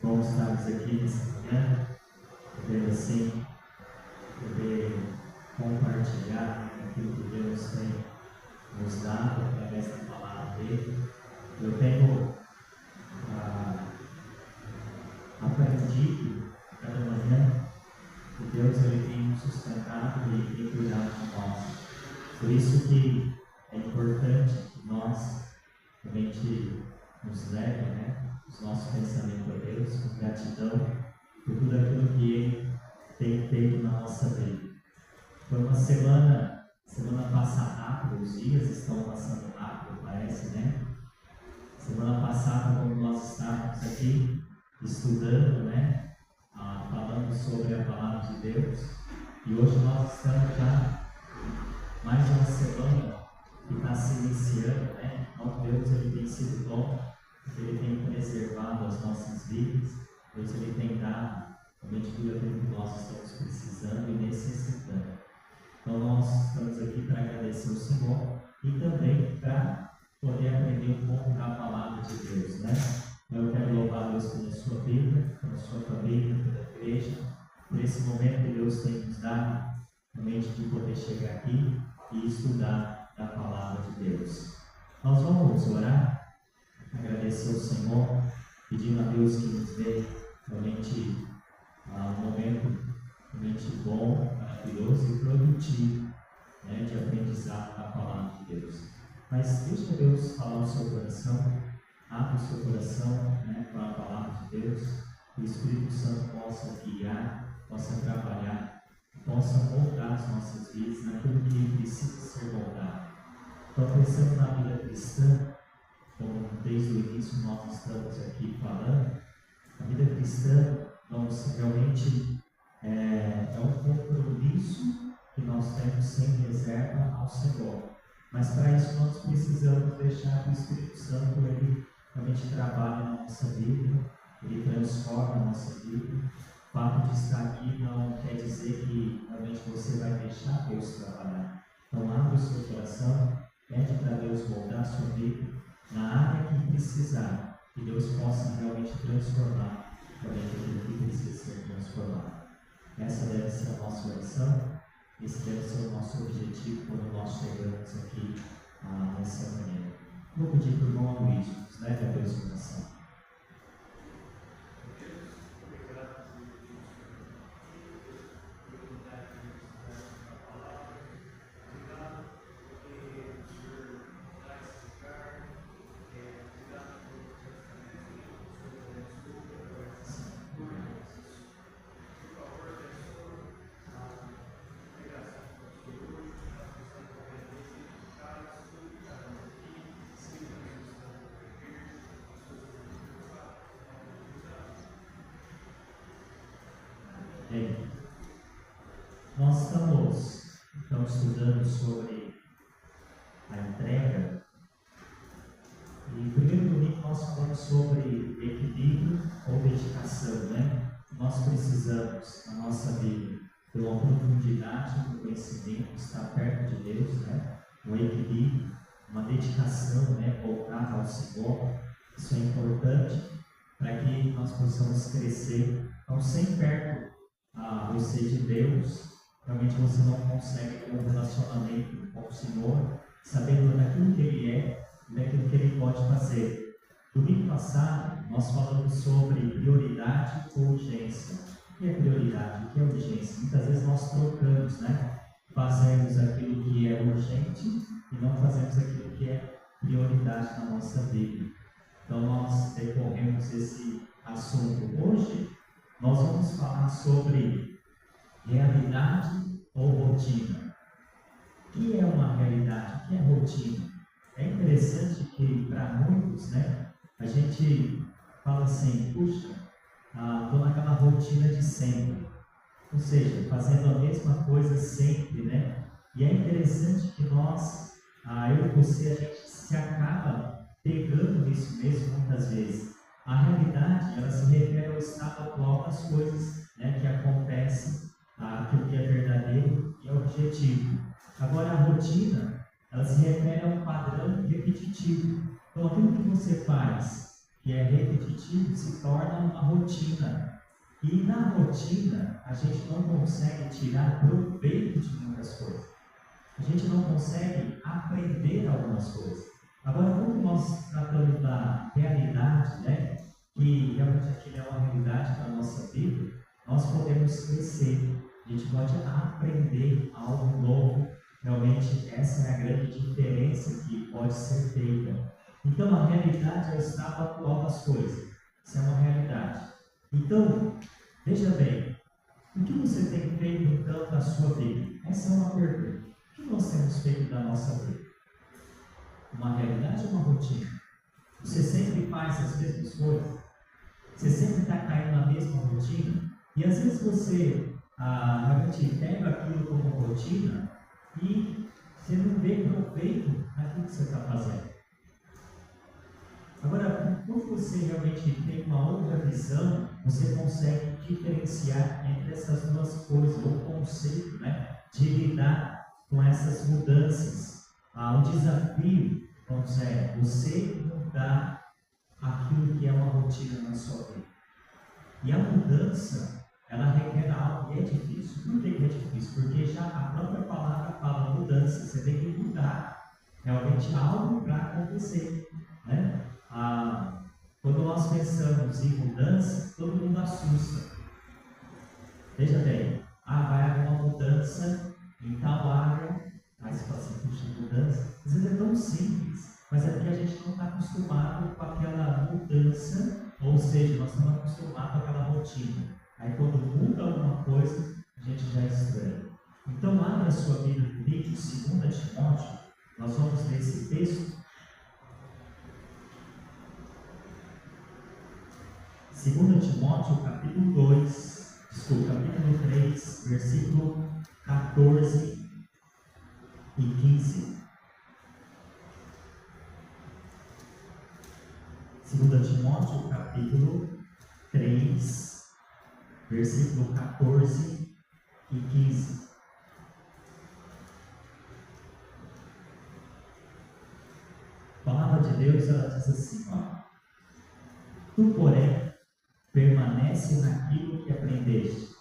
Bom estarmos aqui nessa manhã, poder assim, poder compartilhar aquilo que Deus tem nos dado através da palavra dele. Eu tenho aprendido cada manhã que Deus ele tem nos sustentado e tem cuidado de nós. Por isso que é importante que nós realmente nos leve, os nossos pensamentos a Deus, com gratidão por tudo aquilo que Ele tem feito na nossa vida. Foi uma semana passa rápido, os dias estão passando rápido, parece, né? Semana passada, quando nós estávamos aqui estudando, falando sobre a palavra de Deus, e hoje nós estamos já mais uma semana que está se iniciando, Então Deus ele tem sido bom, Ele tem preservado as nossas vidas, Deus ele tem dado realmente tudo aquilo que nós estamos precisando e necessitando. Então nós estamos aqui para agradecer o Senhor e também para poder aprender um pouco da palavra de Deus, Eu quero louvar a Deus pela sua vida, pela sua família, pela igreja, por esse momento que Deus tem nos dado, realmente de poder chegar aqui e estudar a palavra de Deus. Nós vamos orar, agradecer ao Senhor, pedindo a Deus que nos dê realmente um momento realmente bom, maravilhoso e produtivo, de aprendizado da palavra de Deus. Mas deixa Deus falar no seu coração, abre o seu coração para a palavra de Deus, que o Espírito Santo possa guiar, possa trabalhar, possa moldar as nossas vidas naquilo que precisa ser moldado. Então, pensando na vida cristã, como desde o início nós estamos aqui falando, a vida cristã, nós realmente é um compromisso que nós temos sem reserva ao Senhor. Mas para isso nós precisamos deixar que o Espírito Santo ele realmente trabalhe na nossa vida, ele transforma a nossa vida. O fato de estar aqui não quer dizer que realmente você vai deixar Deus trabalhar. Então abre o seu coração, pede para Deus moldar a sua vida na área que precisar, que Deus possa realmente transformar aquilo que precisa ser transformado. Essa deve ser a nossa oração, esse deve ser o nosso objetivo quando nós chegamos aqui nessa manhã. Vou pedir para o irmão Luiz, nos leve a Deus em oração. Nós estamos estudando sobre a entrega e no primeiro domingo nós falamos sobre equilíbrio ou dedicação, Nós precisamos na nossa vida ter uma profundidade do conhecimento, estar perto de Deus, Um equilíbrio, uma dedicação, voltada ao Senhor. Isso é importante para que nós possamos crescer. Então, sem perto você de Deus, realmente você não consegue ter um relacionamento com o Senhor, sabendo daquilo que Ele é e daquilo que Ele pode fazer. Domingo passado, nós falamos sobre prioridade ou urgência. O que é prioridade? O que é urgência? Muitas vezes nós trocamos, Fazemos aquilo que é urgente e não fazemos aquilo que é prioridade na nossa vida. Então, nós decorremos esse assunto. Hoje, nós vamos falar sobre realidade ou rotina. O que é uma realidade? O que é rotina? É interessante que para muitos, a gente fala assim, puxa, estou naquela rotina de sempre. Ou seja, fazendo a mesma coisa sempre, E é interessante que nós, eu e você, a gente se acaba pegando nisso mesmo muitas vezes. A realidade, ela se refere ao estado atual das coisas, que acontecem, aquilo que é verdadeiro e é objetivo. Agora, a rotina, ela se refere a um padrão repetitivo. Então, aquilo que você faz que é repetitivo se torna uma rotina. E na rotina, a gente não consegue tirar proveito de muitas coisas. A gente não consegue aprender algumas coisas. Agora, quando nós tratamos da realidade, né, que realmente aquilo é uma realidade da nossa vida, nós podemos crescer. A gente pode aprender algo novo. Realmente, essa é a grande diferença que pode ser feita. Então, a realidade é o estado atual das coisas. Isso é uma realidade. Então, veja bem, o que você tem feito então na sua vida? Essa é uma pergunta. O que nós temos feito da nossa vida? Uma realidade ou uma rotina? Você sempre faz as mesmas coisas? Você sempre está caindo na mesma rotina? E às vezes você realmente pega aquilo como rotina e você não vê proveito naquilo que você está fazendo. Agora, quando você realmente tem uma outra visão, você consegue diferenciar entre essas duas coisas, o conceito, né, de lidar com essas mudanças. O desafio, vamos dizer, você mudar aquilo que é uma rotina na sua vida. E a mudança, ela requer algo e é difícil. Por que é difícil? Porque já a própria palavra fala mudança, você tem que mudar realmente algo para acontecer, né? Quando nós pensamos em mudança, todo mundo assusta. Veja bem, vai haver uma mudança em tal área, aí você fala assim, puxa, mudança, às vezes é tão simples, mas é porque a gente não está acostumado com aquela mudança, ou seja, nós estamos acostumados com aquela rotina. Aí quando muda alguma coisa, a gente já estranha. Então, abra a sua Bíblia comigo, 2 Timóteo, nós vamos ler esse texto. 2 Timóteo, capítulo 3, versículo 14 e 15. 2 Timóteo, capítulo 3, versículo 14 e 15. A palavra de Deus, ela diz assim, Tu, porém, permanece naquilo que aprendeste,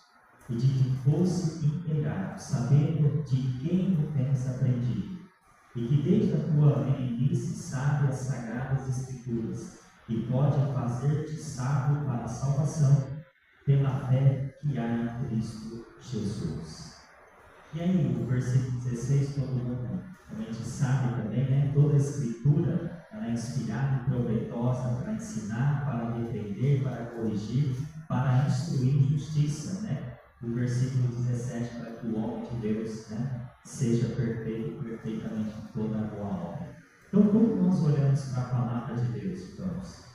e de que fosse inteirado, sabendo de quem o tens aprendido, e que desde a tua meninice sabe as sagradas escrituras, e pode fazer-te sábio para a salvação, pela fé que há em Cristo Jesus. E aí, o versículo 16, todo mundo realmente sabe também, né? Toda a escritura, ela é inspirada e proveitosa para ensinar, para repreender, para corrigir, para instruir em justiça, né? O versículo 17, para que o homem de Deus, né, seja perfeito, perfeitamente em toda a boa obra. Então, quando nós olhamos para a palavra de Deus, irmãos,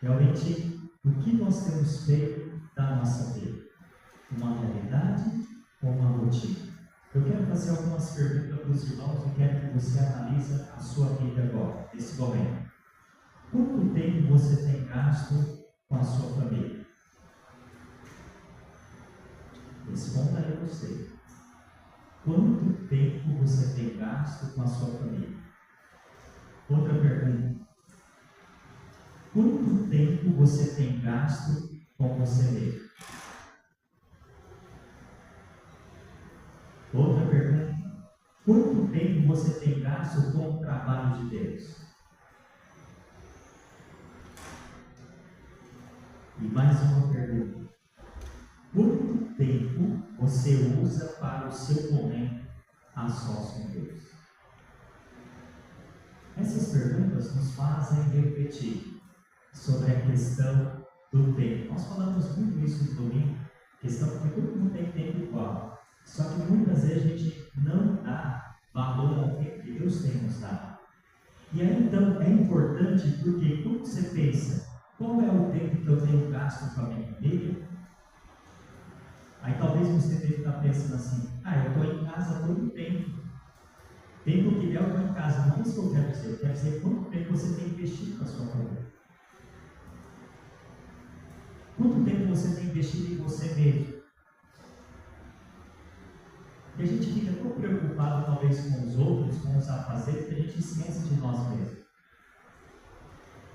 realmente, o que nós temos feito da nossa vida? Uma realidade ou uma rotina? Eu quero fazer algumas perguntas para os irmãos e quero que você analise a sua vida agora, nesse momento. Quanto tempo você tem gasto com a sua família? Responda aí você. Quanto tempo você tem gasto com a sua família? Outra pergunta. Quanto tempo você tem gasto com você mesmo? Outra pergunta. Quanto tempo você tem gasto com o trabalho de Deus? E mais uma pergunta. Quanto tempo você usa para o seu momento a sós com Deus? Essas perguntas nos fazem refletir sobre a questão do tempo. Nós falamos muito isso no domingo, questão porque todo mundo tem tempo igual. Só que muitas vezes a gente não dá valor ao tempo que Deus tem nos dado. E aí então é importante porque quando você pensa, qual é o tempo que eu tenho gasto com a minha família? Aí talvez você deve estar pensando assim, eu estou em casa todo o tempo. Tempo que eu estou em casa, não é isso que eu quero dizer. Eu quero dizer quanto tempo você tem investido com a sua família. Quanto tempo você tem investido em você mesmo? E a gente fica tão preocupado talvez com os outros, com os afazeres, que a gente esquece de nós mesmos.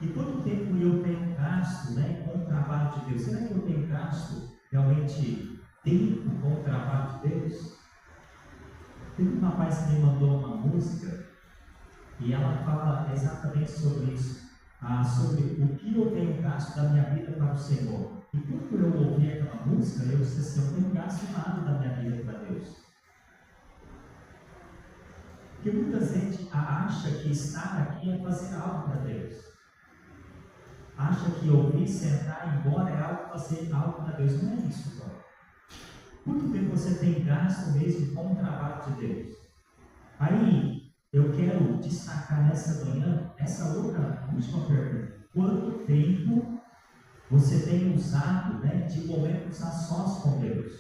E quanto tempo eu tenho gasto, né, com o trabalho de Deus? Será que eu tenho gasto realmente tempo com o trabalho de Deus? Teve um rapaz que me mandou uma música e ela fala exatamente sobre isso, sobre o que eu tenho gasto da minha vida para o Senhor. E quando eu ouvi aquela música, eu disse assim, eu não tenho gasto nada da minha vida para Deus. Porque muita gente acha que estar aqui é fazer algo para Deus. Acha que ouvir, sentar e ir embora é algo fazer algo para Deus. Não é isso, não. Quanto tempo você tem gasto mesmo com o trabalho de Deus? Aí, eu quero destacar nessa manhã, essa outra última pergunta. Quanto tempo você tem usado, né, de momentos a sós com Deus?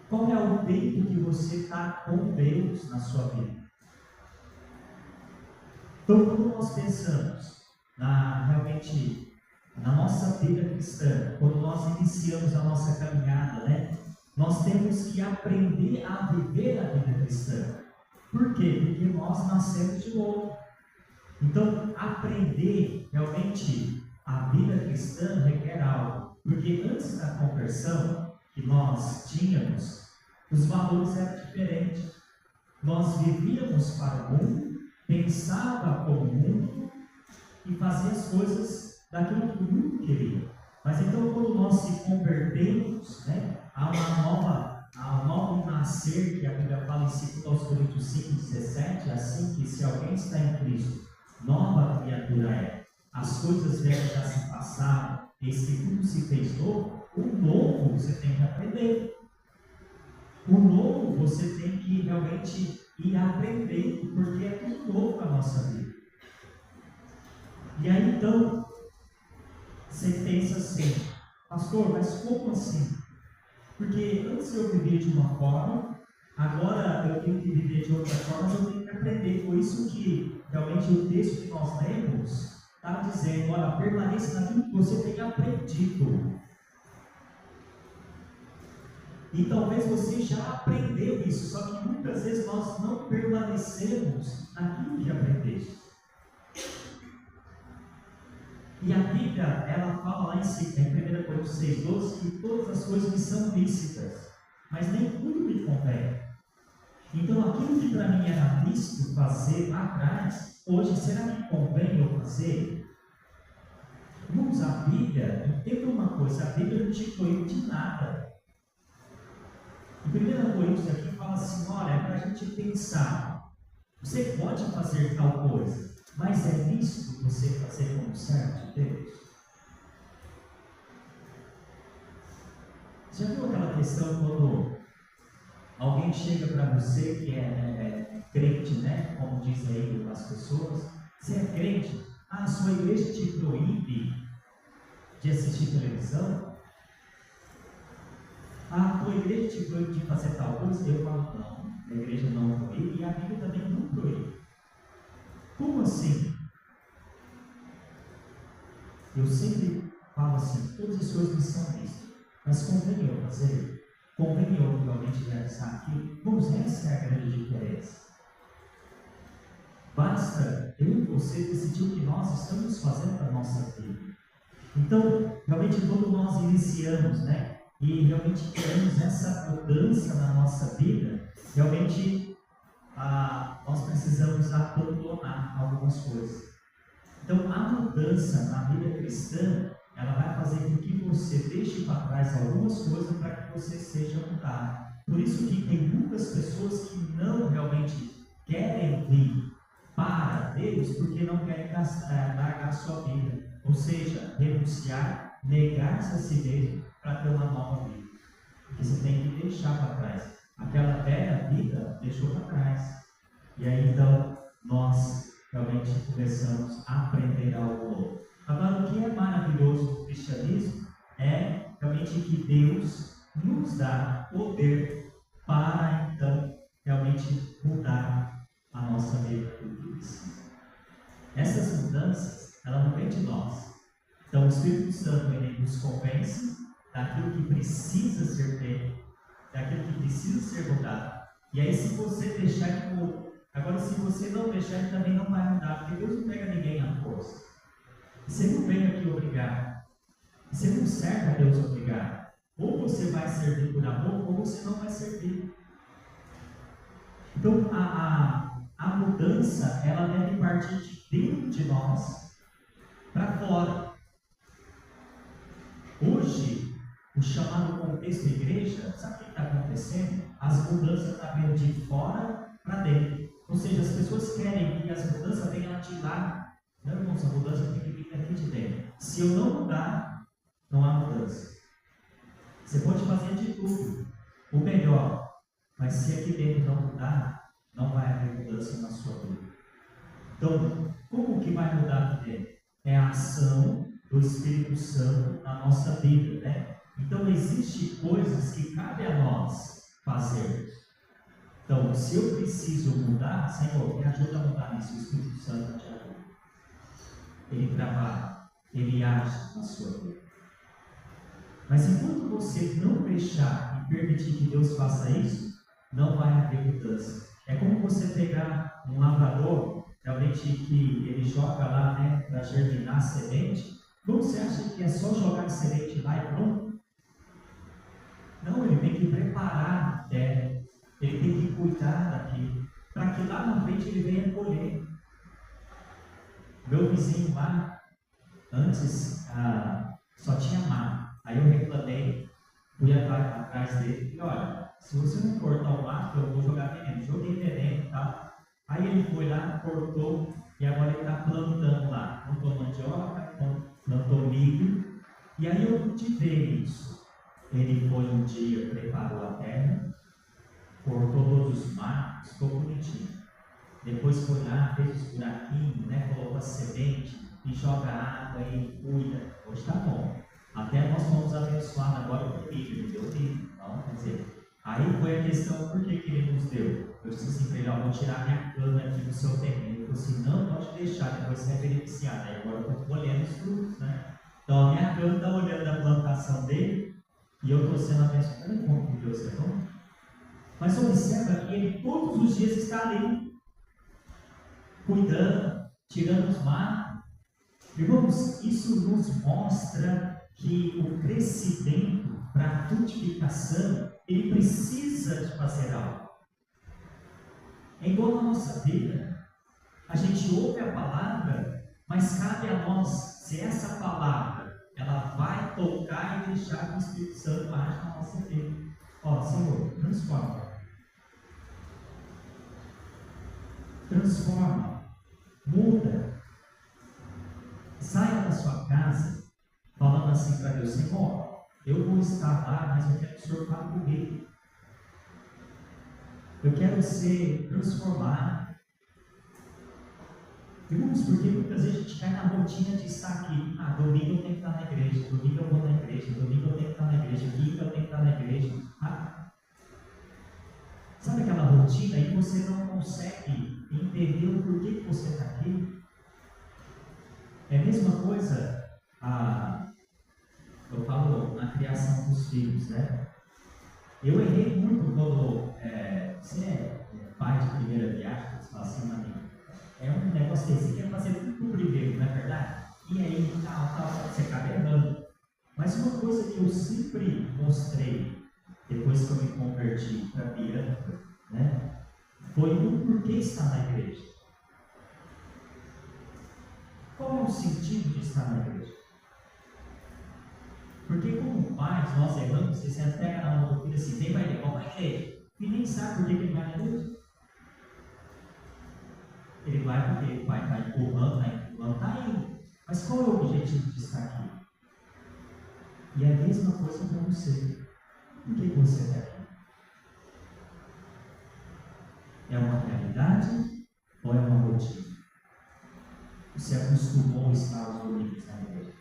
Qual é o tempo que você está com Deus na sua vida? Então, quando nós pensamos realmente na nossa vida cristã, quando nós iniciamos a nossa caminhada, né, nós temos que aprender a viver a vida cristã. Por quê? Porque nós nascemos de novo. Então, aprender realmente a vida cristã requer algo. Porque antes da conversão que nós tínhamos, os valores eram diferentes. Nós vivíamos para o mundo, pensava como o mundo e fazia as coisas daquilo que o mundo queria. Mas então, quando nós se convertemos, né, a um novo nascer, que a Bíblia fala em 2 Coríntios 5,17, assim que se alguém está em Cristo, nova criatura é. As coisas velhas já se passaram, eis que tudo se fez novo. O novo você tem que aprender. O novo você tem que realmente ir aprendendo, porque é tudo novo para a nossa vida. E aí então, você pensa assim, pastor, mas como assim? Porque antes eu vivia de uma forma, agora eu tenho que viver de outra forma, mas eu tenho que aprender. Por isso que realmente o texto que nós lemos está dizendo, olha, permaneça naquilo que você tem aprendido. E talvez você já aprendeu isso, só que muitas vezes nós não permanecemos naquilo que aprendeste. E a Bíblia, ela fala lá em 1 Coríntios 6,12 que todas as coisas me são lícitas, mas nem tudo me convém. Então aquilo que para mim era lícito fazer lá atrás, hoje será que convém eu fazer? Vamos, a Bíblia, entenda uma coisa, a Bíblia não te proíbe de nada. Em 1 Coríntios aqui fala assim, olha, é para a gente pensar, você pode fazer tal coisa, mas é lícito você fazer como servo de Deus? Já viu aquela questão quando alguém chega para você que é crente, né? Como dizem aí as pessoas, você é crente? A sua igreja te proíbe de assistir televisão? A tua igreja te proíbe de fazer tal coisa? Eu falo, não, a igreja não proíbe e a Bíblia também não proíbe. Como assim? Eu sempre falo assim, todas as coisas me são lícitas, mas convém eu fazer? Convém eu realmente realizar aquilo? Vamos, essa é a grande diferença. Basta eu e você decidir o que nós estamos fazendo para a nossa vida. Então, realmente quando nós iniciamos, né, e realmente queremos essa mudança na nossa vida, realmente nós precisamos abandonar algumas coisas. Então, a mudança na vida cristã, ela vai fazer com que você deixe para trás algumas coisas para que você seja mudado. Por isso que tem muitas pessoas que não realmente querem vir para Deus porque não querem largar a sua vida. Ou seja, renunciar, negar-se a si mesmo para ter uma nova vida. Porque você tem que deixar para trás. Aquela velha vida deixou para trás. E aí então nós realmente começamos a aprender algo novo. Agora, o que é maravilhoso do cristianismo é realmente que Deus nos dá poder para então realmente mudar a nossa vida por Cristo. Essas mudanças, elas não vêm de nós. Então o Espírito Santo, ele nos convence daquilo que precisa ser feito, daquilo que precisa ser mudado. E aí, se você deixar que muda, agora se você não deixar, ele também não vai mudar, porque Deus não pega ninguém à força. Você não veio aqui obrigar. Você não serve a Deus obrigar. Ou você vai servir por amor, ou você não vai servir. Então, a mudança, ela deve partir de dentro de nós para fora. Hoje, o chamado contexto da igreja, sabe o que está acontecendo? As mudanças estão vindo de fora para dentro. Ou seja, as pessoas querem que as mudanças venham de lá. Não, irmãos, a mudança tem que vir daqui de dentro. Se eu não mudar, não há mudança. Você pode fazer de tudo, o melhor, mas se aqui dentro não mudar, não vai haver mudança na sua vida. Então, como que vai mudar aqui dentro? É a ação do Espírito Santo na nossa vida, né? Então, existem coisas que cabe a nós fazermos. Então, se eu preciso mudar, Senhor, me ajuda a mudar isso. O Espírito Santo te ajuda. Ele trabalha, ele age na sua vida. Mas enquanto você não deixar e permitir que Deus faça isso, não vai haver mudança. É como você pegar um lavrador, realmente que ele joga lá, né, para germinar a semente. Como você acha que é só jogar a semente lá e pronto? Não, ele tem que preparar a terra, ele tem que cuidar daquilo, para que lá na frente ele venha colher. Meu vizinho lá, antes só tinha mato. Aí eu reclamei, fui atrás dele e olha, se você não cortar o mato, eu vou jogar veneno. Joguei veneno e tal. Aí ele foi lá, cortou e agora ele está plantando lá. Plantou mandioca, plantou milho. E aí eu cultivei isso. Ele foi um dia, preparou a terra, cortou todos os matos, ficou bonitinho. Depois foi lá, fez os buraquinhos, né, colocou a semente e joga água e cuida. Hoje está bom. Até nós fomos abençoados agora com milho, ele deu milho. Então, quer dizer, aí foi a questão, por que ele nos deu? Eu disse assim para ele, ó, vou tirar minha cana aqui do seu terreno. Ele falou assim, não, pode deixar, depois você é beneficiado. Aí agora eu estou colhendo os frutos, né? Então a minha cana está olhando a plantação dele e eu estou sendo abençoado. Olha como que Deus é bom. Mas observa que ele todos os dias está ali, cuidando, tirando os matos. Irmãos, isso nos mostra que o crescimento para a frutificação, ele precisa de fazer algo. É igual na nossa vida. A gente ouve a palavra, mas cabe a nós, se essa palavra, ela vai tocar e deixar que o Espírito Santo age na nossa vida. Ó, Senhor, transforma. Transforma. Muda. Saia da sua casa falando assim para Deus, Senhor, eu vou estar lá, mas eu quero que o Senhor fale comigo. Eu quero ser transformado. Irmãos, porque muitas vezes a gente cai na rotina de estar aqui. Domingo eu tenho que estar na igreja, domingo eu vou na igreja, domingo eu tenho que estar na igreja, quinta eu tenho que estar na igreja. Sabe aquela rotina e você não consegue entender o porquê que você está aqui? É a mesma coisa, eu falo na criação dos filhos, né? Eu errei muito quando você é pai de primeira viagem, você fala assim, amigo, é um negócio que você quer fazer tudo pro primeiro, não é verdade? E aí, tal, você acaba errando. Mas uma coisa que eu sempre mostrei, depois que eu me converti para Bianca, né? Foi o porquê estar na igreja. Qual é o sentido de estar na igreja? Porque como pais, nós erramos, você pega na mão do filho assim, vem para ele, vamos para a igreja. E nem sabe por que ele vai na igreja. Ele vai porque o pai está empurrando, está indo. Mas qual é o objetivo de estar aqui? E é a mesma coisa para você. Por que você está aqui? É uma realidade ou é uma rotina? Você acostumou a estar aos domingos na igreja?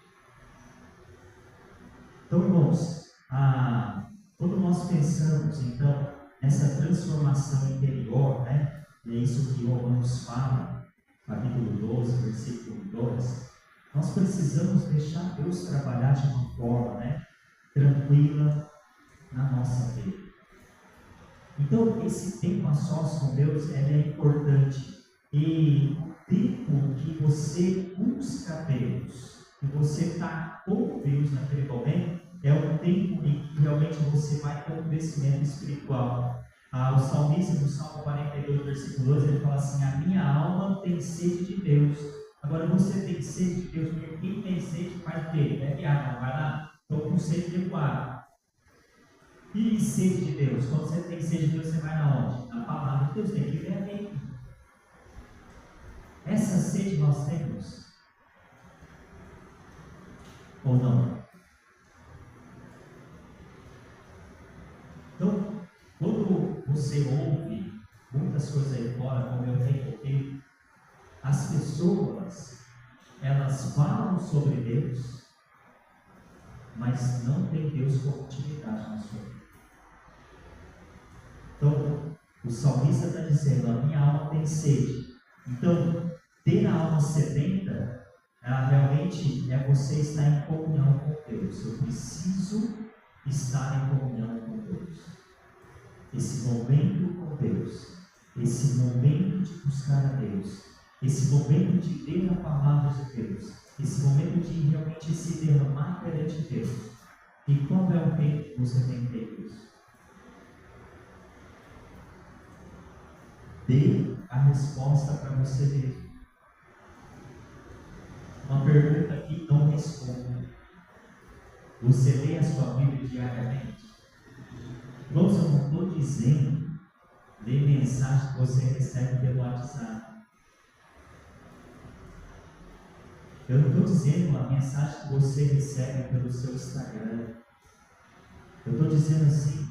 Então, irmãos, quando nós pensamos, então, nessa transformação interior, né? E é isso que Romanos fala, capítulo 12, versículo 2, nós precisamos deixar Deus trabalhar de uma forma, né? Tranquila na nossa vida. Então, esse tempo a sós com Deus é importante. E o tempo que você busca Deus, e você está com Deus naquele momento, é um tempo em que realmente você vai ter um crescimento espiritual. O salmista, no Salmo 42, versículo 12, ele fala assim: a minha alma tem sede de Deus. Agora, você tem sede de Deus, porque quem tem sede faz o quê? Bebe água, vai lá, estou com sede de água. E sede de Deus? Quando você tem sede de Deus, você vai na onde? Na palavra de Deus, tem que ver a lei. Essa sede nós temos? Ou não? Então, quando você ouve muitas coisas aí fora, como eu tenho ouvido, as pessoas, elas falam sobre Deus, mas não tem Deus como utilidade na sua vida. Então, o salmista está dizendo: a minha alma tem sede. Então, ter a alma sedenta, realmente é você estar em comunhão com Deus. Eu preciso estar em comunhão com Deus. Esse momento com Deus, esse momento de buscar a Deus, esse momento de ler a palavra de Deus, esse momento de realmente se derramar perante Deus. E qual é o tempo que você tem feito isso? Dê a resposta para você mesmo. Uma pergunta que não responde. Você lê a sua Bíblia diariamente? Irmãos, eu não estou dizendo ler mensagem que você recebe pelo WhatsApp. Eu não estou dizendo a mensagem que você recebe pelo seu Instagram. Eu estou dizendo assim: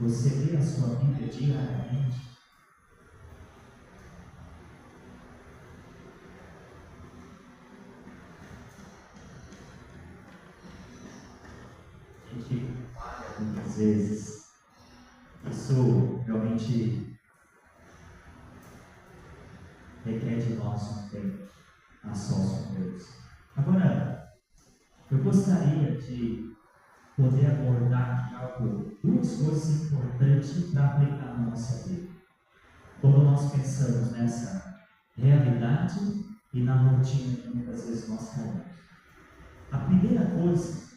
você lê a sua Bíblia diariamente? A gente falha muitas vezes. Isso realmente requer de nós um tempo a sós com Deus. Agora, eu gostaria de poder abordar aqui duas coisas importantes para aplicar na nossa vida. Quando nós pensamos nessa realidade e na rotina que muitas vezes nós caímos. A primeira coisa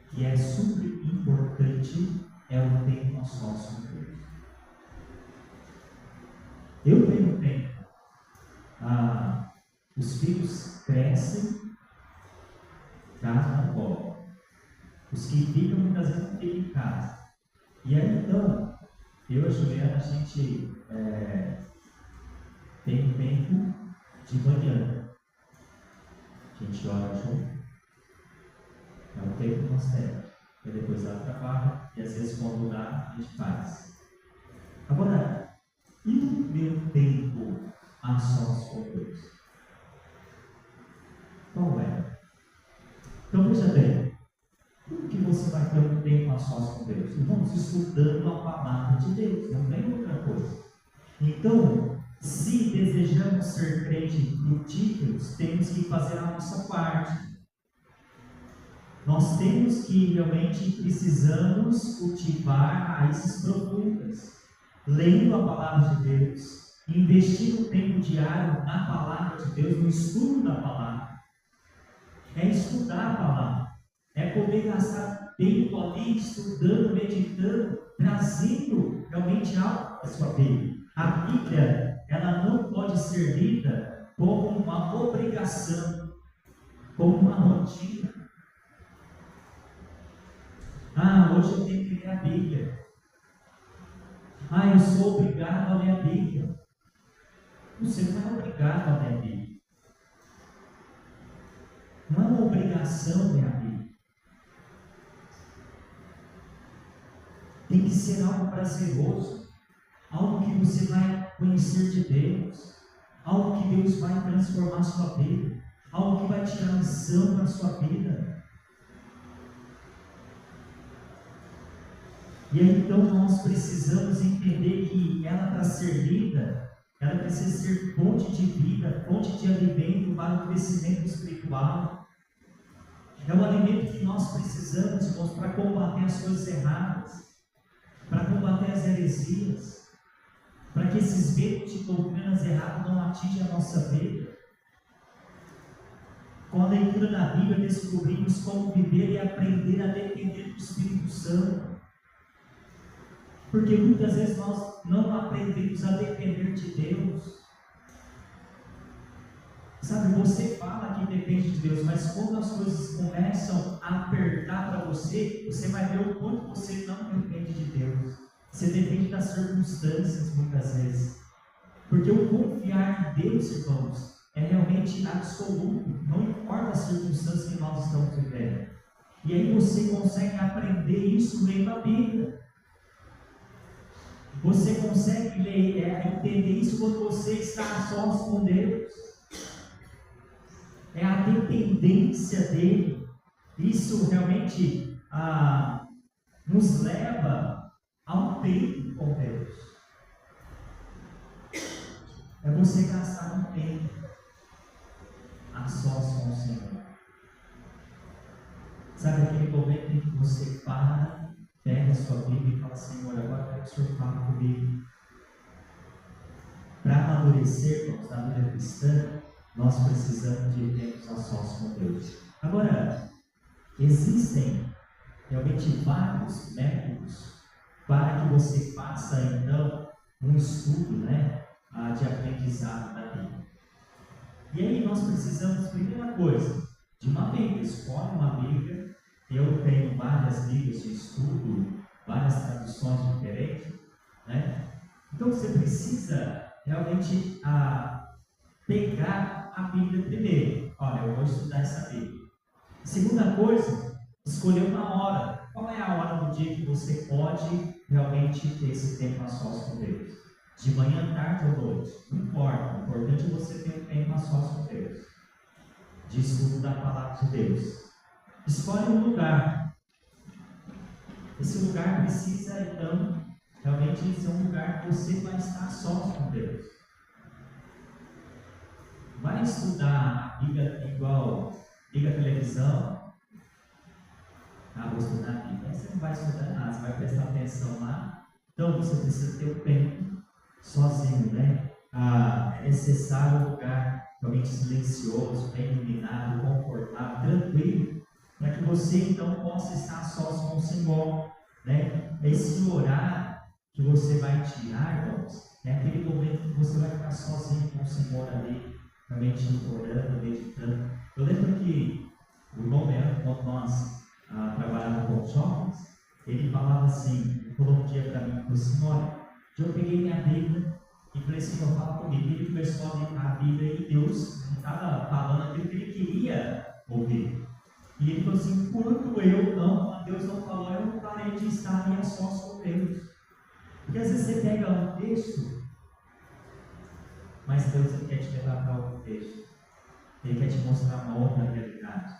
que é super importante é o tempo a sós com Deus. Eu tenho tempo. Os filhos crescem, casa na bola. Os que ficam, muitas vezes, não ficam em casa. E aí, então, eu e a Juliana, a gente tem tempo de manhã. A gente ora junto. É o tempo que nós temos. E depois ela trabalha, e às vezes, quando dá, a gente faz. Agora, e o meu tempo a sós com Deus? Qual é? Então, veja bem. Como que você vai ter um tempo a sós com Deus? Vamos estudando a palavra de Deus, não tem outra coisa. Então, se desejamos ser crentes frutíferos, temos que fazer a nossa parte. Nós temos que realmente precisamos cultivar raízes profundas, lendo a palavra de Deus, investindo um tempo diário na palavra de Deus, no estudo da palavra. É estudar a palavra. É poder gastar tempo ali, estudando, meditando, trazendo realmente algo para a sua Bíblia. A Bíblia, ela não pode ser lida como uma obrigação, como uma rotina. Hoje eu tenho que ler a Bíblia. Eu sou obrigado a ler a Bíblia. Você não é obrigado a ler a Bíblia. Não é uma obrigação ler a Bíblia. Tem que ser algo prazeroso, algo que você vai conhecer de Deus, algo que Deus vai transformar a sua vida, algo que vai tirar lição para a sua vida. E aí então nós precisamos entender que ela, para ser lida, ela precisa ser fonte de vida, fonte de alimento para o crescimento espiritual. É um alimento que nós precisamos, irmãos, para combater as coisas erradas, para combater as heresias, para que esses ventos de doutrinas erradas não atinjam a nossa vida. Com a leitura da Bíblia, descobrimos como viver e aprender a depender do Espírito Santo. Porque muitas vezes nós não aprendemos a depender de Deus. Sabe, você fala que depende de Deus, mas quando as coisas começam a apertar para você, você vai ver o quanto você não depende de Deus. Você depende das circunstâncias muitas vezes. Porque o confiar em Deus, irmãos, é realmente absoluto. Não importa as circunstâncias que nós estamos vivendo. E aí você consegue aprender isso lendo a Bíblia. Você consegue entender isso quando você está a sós com Deus. É a dependência dele. Isso realmente nos leva a um tempo com Deus. É você gastar um tempo a sós com o Senhor. Sabe aquele momento em que você para, pega a sua Bíblia e fala: Senhor, agora eu quero que o Senhor fale comigo. Para amadurecer, irmãos, na vida cristã, nós precisamos de termos a sós com Deus. Agora, existem realmente vários métodos para que você faça, então, um estudo, de aprendizado da Bíblia. E aí nós precisamos, primeira coisa, de uma Bíblia. Escolhe uma Bíblia. Eu tenho várias Bíblias de estudo, várias traduções diferentes, Então você precisa realmente pegar a Bíblia primeiro. Olha, eu vou estudar essa Bíblia. Segunda coisa, escolher uma hora. Qual é a hora do dia que você pode realmente ter esse tempo a sós com Deus? De manhã, tarde ou noite? Não importa. O importante é você ter um tempo a sós com Deus. De estudo da palavra de Deus. Escolhe um lugar. Esse lugar precisa, então, realmente ser um lugar que você vai estar a sós com Deus. Vai estudar a Bíblia igual liga a televisão. Vou estudar a Bíblia. Aí você não vai estudar nada, você vai prestar atenção lá. Então você precisa ter o tempo sozinho, É necessário um lugar realmente silencioso, bem iluminado, confortável, tranquilo, para que você então possa estar sós com o Senhor, Esse horário que você vai tirar, irmãos, é aquele momento que você vai ficar sozinho com o Senhor ali, realmente orando, meditando. Eu lembro que o irmão Leandro, quando nós trabalhávamos com os jovens, ele falava assim, ele falou um dia para mim, falou assim: olha, eu peguei minha Bíblia e falei: Senhor, fala comigo. E ele começou a ler a Bíblia e Deus estava falando aquilo que ele queria ouvir. E ele falou assim: enquanto Deus não falou, eu não parei de estar ali a sós com Deus. Porque às vezes você pega um texto, mas Deus quer te levar para outro texto. Ele quer te mostrar uma outra realidade.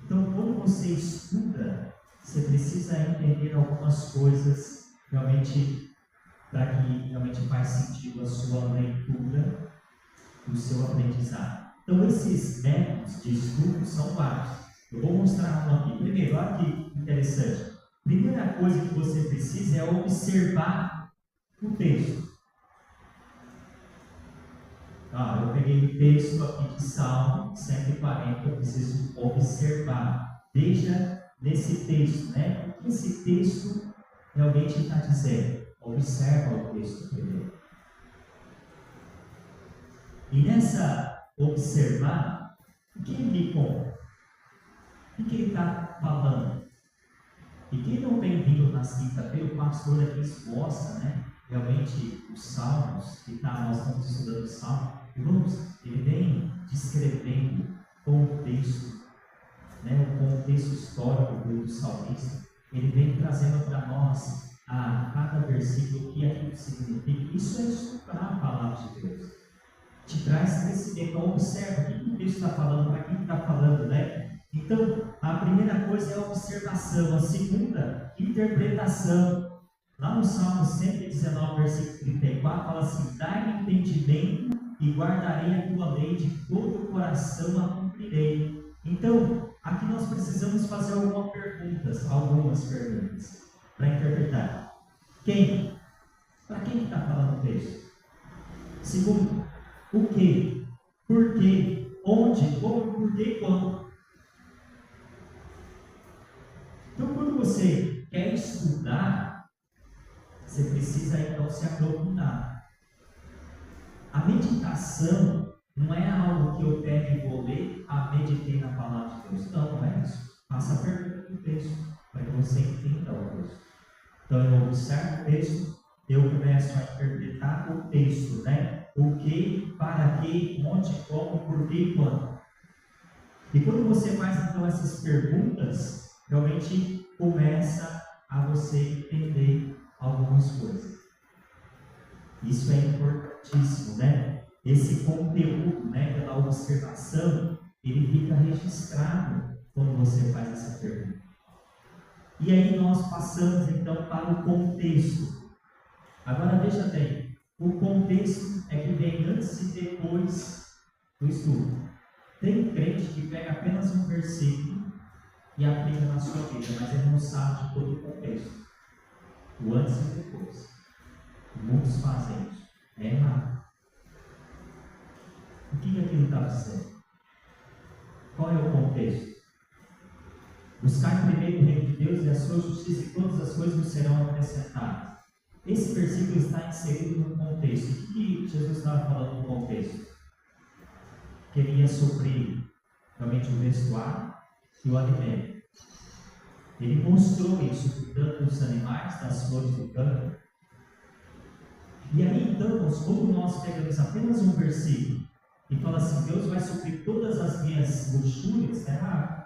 Então, quando você estuda, você precisa entender algumas coisas realmente, para que realmente faz sentido a sua leitura, o seu aprendizado. Então, esses métodos de estudo são vários. Eu vou mostrar um aqui. Primeiro, olha que interessante. Primeira coisa que você precisa é observar o texto. Eu peguei o texto aqui de Salmo 140, eu preciso observar. Veja nesse texto, o que esse texto realmente está dizendo. Observa o texto primeiro. E nessa observar, o que ele me conta? O que ele está falando? E quem não tem vindo na quinta-feira, o pastor aqui esboça, realmente os salmos, nós estamos estudando os salmos. Irmãos, ele vem descrevendo o contexto, o contexto histórico do salmista. Ele vem trazendo para nós a cada versículo o que aquilo significa. Isso é estudar a palavra de Deus. Te traz crescimento. Então, observa o que o texto está falando, para quem está falando, Então, a primeira coisa é a observação. A segunda, interpretação. Lá no Salmo 119, versículo 34, fala assim: dai-me entendimento e guardarei a tua lei, de todo o coração a cumprirei. Então, aqui nós precisamos fazer algumas perguntas para interpretar. Quem? Para quem está falando o texto? Segundo, o que? Por quê? onde, como, por que e quando. Então, quando você quer estudar, você precisa então se aprofundar. A meditação não é algo que eu pego e vou ler, meditei na palavra de Deus. Não, não é isso. Faça a pergunta do texto, para que você entenda o texto. Então, eu observo o texto, eu começo a interpretar o texto, né? O que, para que, onde, como, por que e quando. E quando você faz então essas perguntas, realmente começa a você entender algumas coisas. Isso é importantíssimo, né? Esse conteúdo, né, pela observação, ele fica registrado quando você faz essa pergunta. E aí nós passamos então para o contexto. Agora veja bem, o contexto é que vem antes e depois do estudo. Tem crente que pega apenas um versículo e aplica na sua vida, mas ele não sabe de todo o contexto. O antes e depois. Muitos fazem isso. É errado. O que aquilo está dizendo? Qual é o contexto? Buscar primeiro o reino de Deus e a sua justiça, e todas as coisas nos serão acrescentadas. Esse versículo está inserido no contexto. O que Jesus estava falando no contexto? Queria suprir realmente o vestuário e o alimento. Ele mostrou isso cuidando dos animais, das flores do campo. E aí então, quando nós pegamos apenas um versículo e fala assim, Deus vai suprir todas as minhas luxúrias, está errado.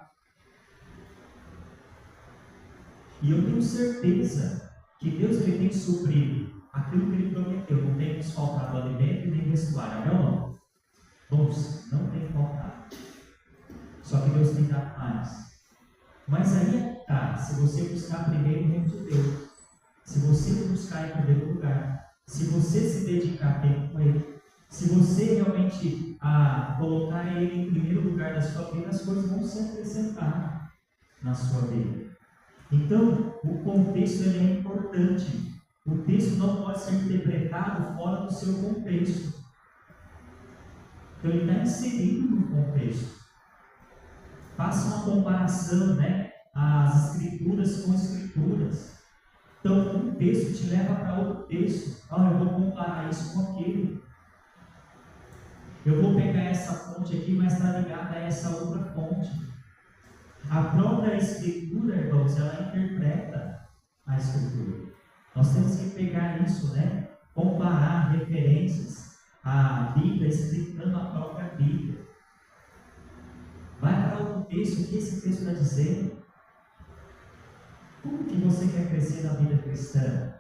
E eu tenho certeza que Deus ele tem suprido aquilo que Ele prometeu. Não tem nos faltado alimento nem vestuário, não é ou não? Bons, não tem faltado. Só que Deus tem dado mais. Mas aí é que está, se você buscar primeiro o reino de Deus, se você buscar em primeiro lugar, se você se dedicar tempo com Ele, se você realmente colocar Ele em primeiro lugar da sua vida, as coisas vão se acrescentar na sua vida. Então, o contexto ele é importante. O texto não pode ser interpretado fora do seu contexto. Então, ele está inserido no contexto. Faça uma comparação, né? As escrituras com escrituras. Então, um texto te leva para outro texto. Eu vou comparar isso com aquilo. Eu vou pegar essa fonte aqui, mas está ligada a essa outra fonte. A própria Escritura, irmãos, ela interpreta a Escritura. Nós temos que pegar isso, né? Comparar referências à Bíblia, explicando a própria Bíblia. Vai para o texto, o que esse texto está dizendo? Como que você quer crescer na vida cristã?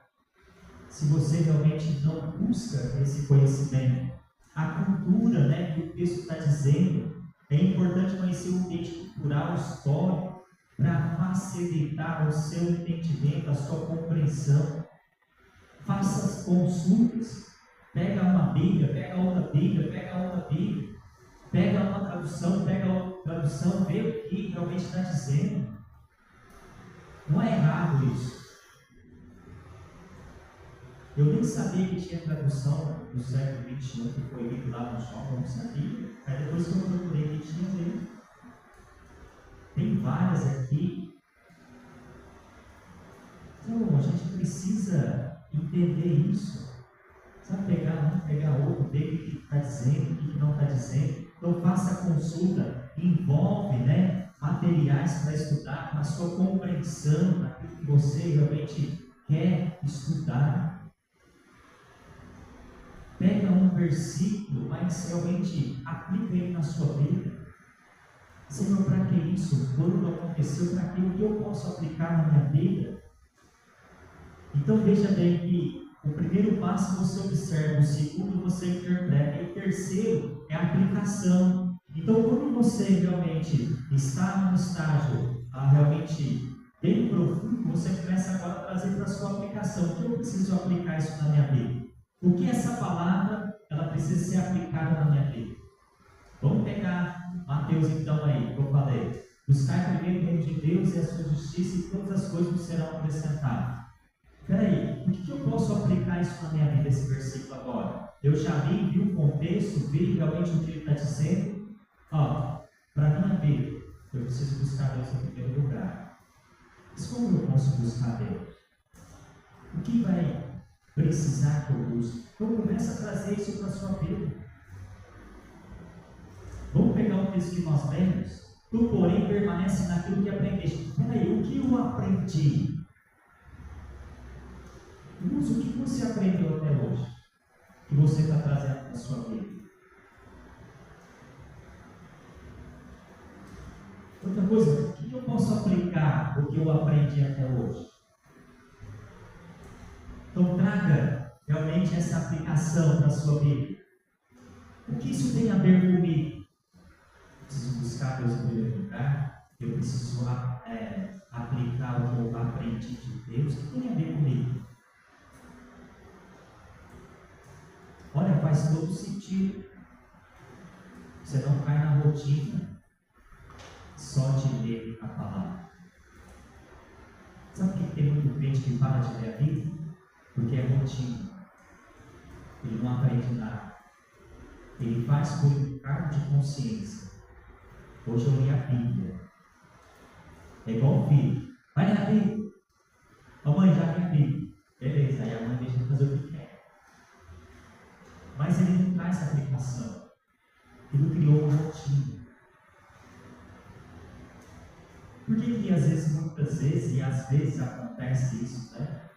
Se você realmente não busca esse conhecimento. A cultura, né, que o texto está dizendo. É importante conhecer o ambiente cultural, histórico, para facilitar o seu entendimento, a sua compreensão. Faça as consultas. Pega uma Bíblia, pega outra Bíblia, pega outra Bíblia. Pega uma tradução, pega outra tradução, vê o que realmente está dizendo. Não é errado isso. Eu nem sabia que tinha tradução do século XXI que foi lido lá no sol, eu não sabia. Aí depois que eu procurei que tinha mesmo. Tem várias aqui. Então a gente precisa entender isso. Sabe, pegar um, pegar outro, ver o que está dizendo, o que não está dizendo. Então faça a consulta, envolve, né, materiais para estudar, para a sua compreensão, daquilo que você realmente quer estudar. Pega um versículo, mas realmente aplica ele na sua vida. Senhor, para que isso? Quando aconteceu, para aquilo que eu posso aplicar na minha vida? Então veja bem que o primeiro passo você observa, o segundo você interpreta, e o terceiro é a aplicação. Então quando você realmente está num estágio realmente bem profundo, você começa agora a trazer para a sua aplicação. O que eu preciso aplicar isso na minha vida? O que essa palavra ela precisa ser aplicada na minha vida? Vamos pegar Mateus então aí, que eu falei. Buscar primeiro o reino de Deus e a sua justiça, e todas as coisas nos serão acrescentadas. Espera aí, o que eu posso aplicar isso na minha vida, esse versículo agora? Eu já vi o contexto, vi realmente o que ele está dizendo. Para minha vida, eu preciso buscar Deus em primeiro lugar. Mas como eu posso buscar Deus? O que vai precisar que eu busque? Então começa a trazer isso para a sua vida. Vamos pegar um texto que nós lemos. Tu, porém, permanece naquilo que aprendeste. Peraí, o que eu aprendi? Irmãos, o que você aprendeu até hoje? Que você está trazendo para a sua vida? Outra coisa, o que eu posso aplicar do que eu aprendi até hoje? Então traga realmente essa aplicação para a sua vida. O que isso tem a ver comigo? Eu preciso buscar Deus em primeiro lugar. Eu preciso aplicar o que eu aprendi de Deus. O que tem a ver comigo? Olha, faz todo sentido. Você não cai na rotina só de ler a palavra. Sabe por que tem muito crente que para de ler a Bíblia? Porque é rotina. Ele não aprende nada. Ele faz por encargo de consciência. Hoje eu li a Bíblia. É igual o filho. Vai ler a Bíblia. Mãe, já li a Bíblia. Beleza, aí a mãe deixa ele fazer o que quer. Mas ele não traz essa aplicação. Ele criou uma rotina. Por que às vezes, muitas vezes, e às vezes acontece isso, né?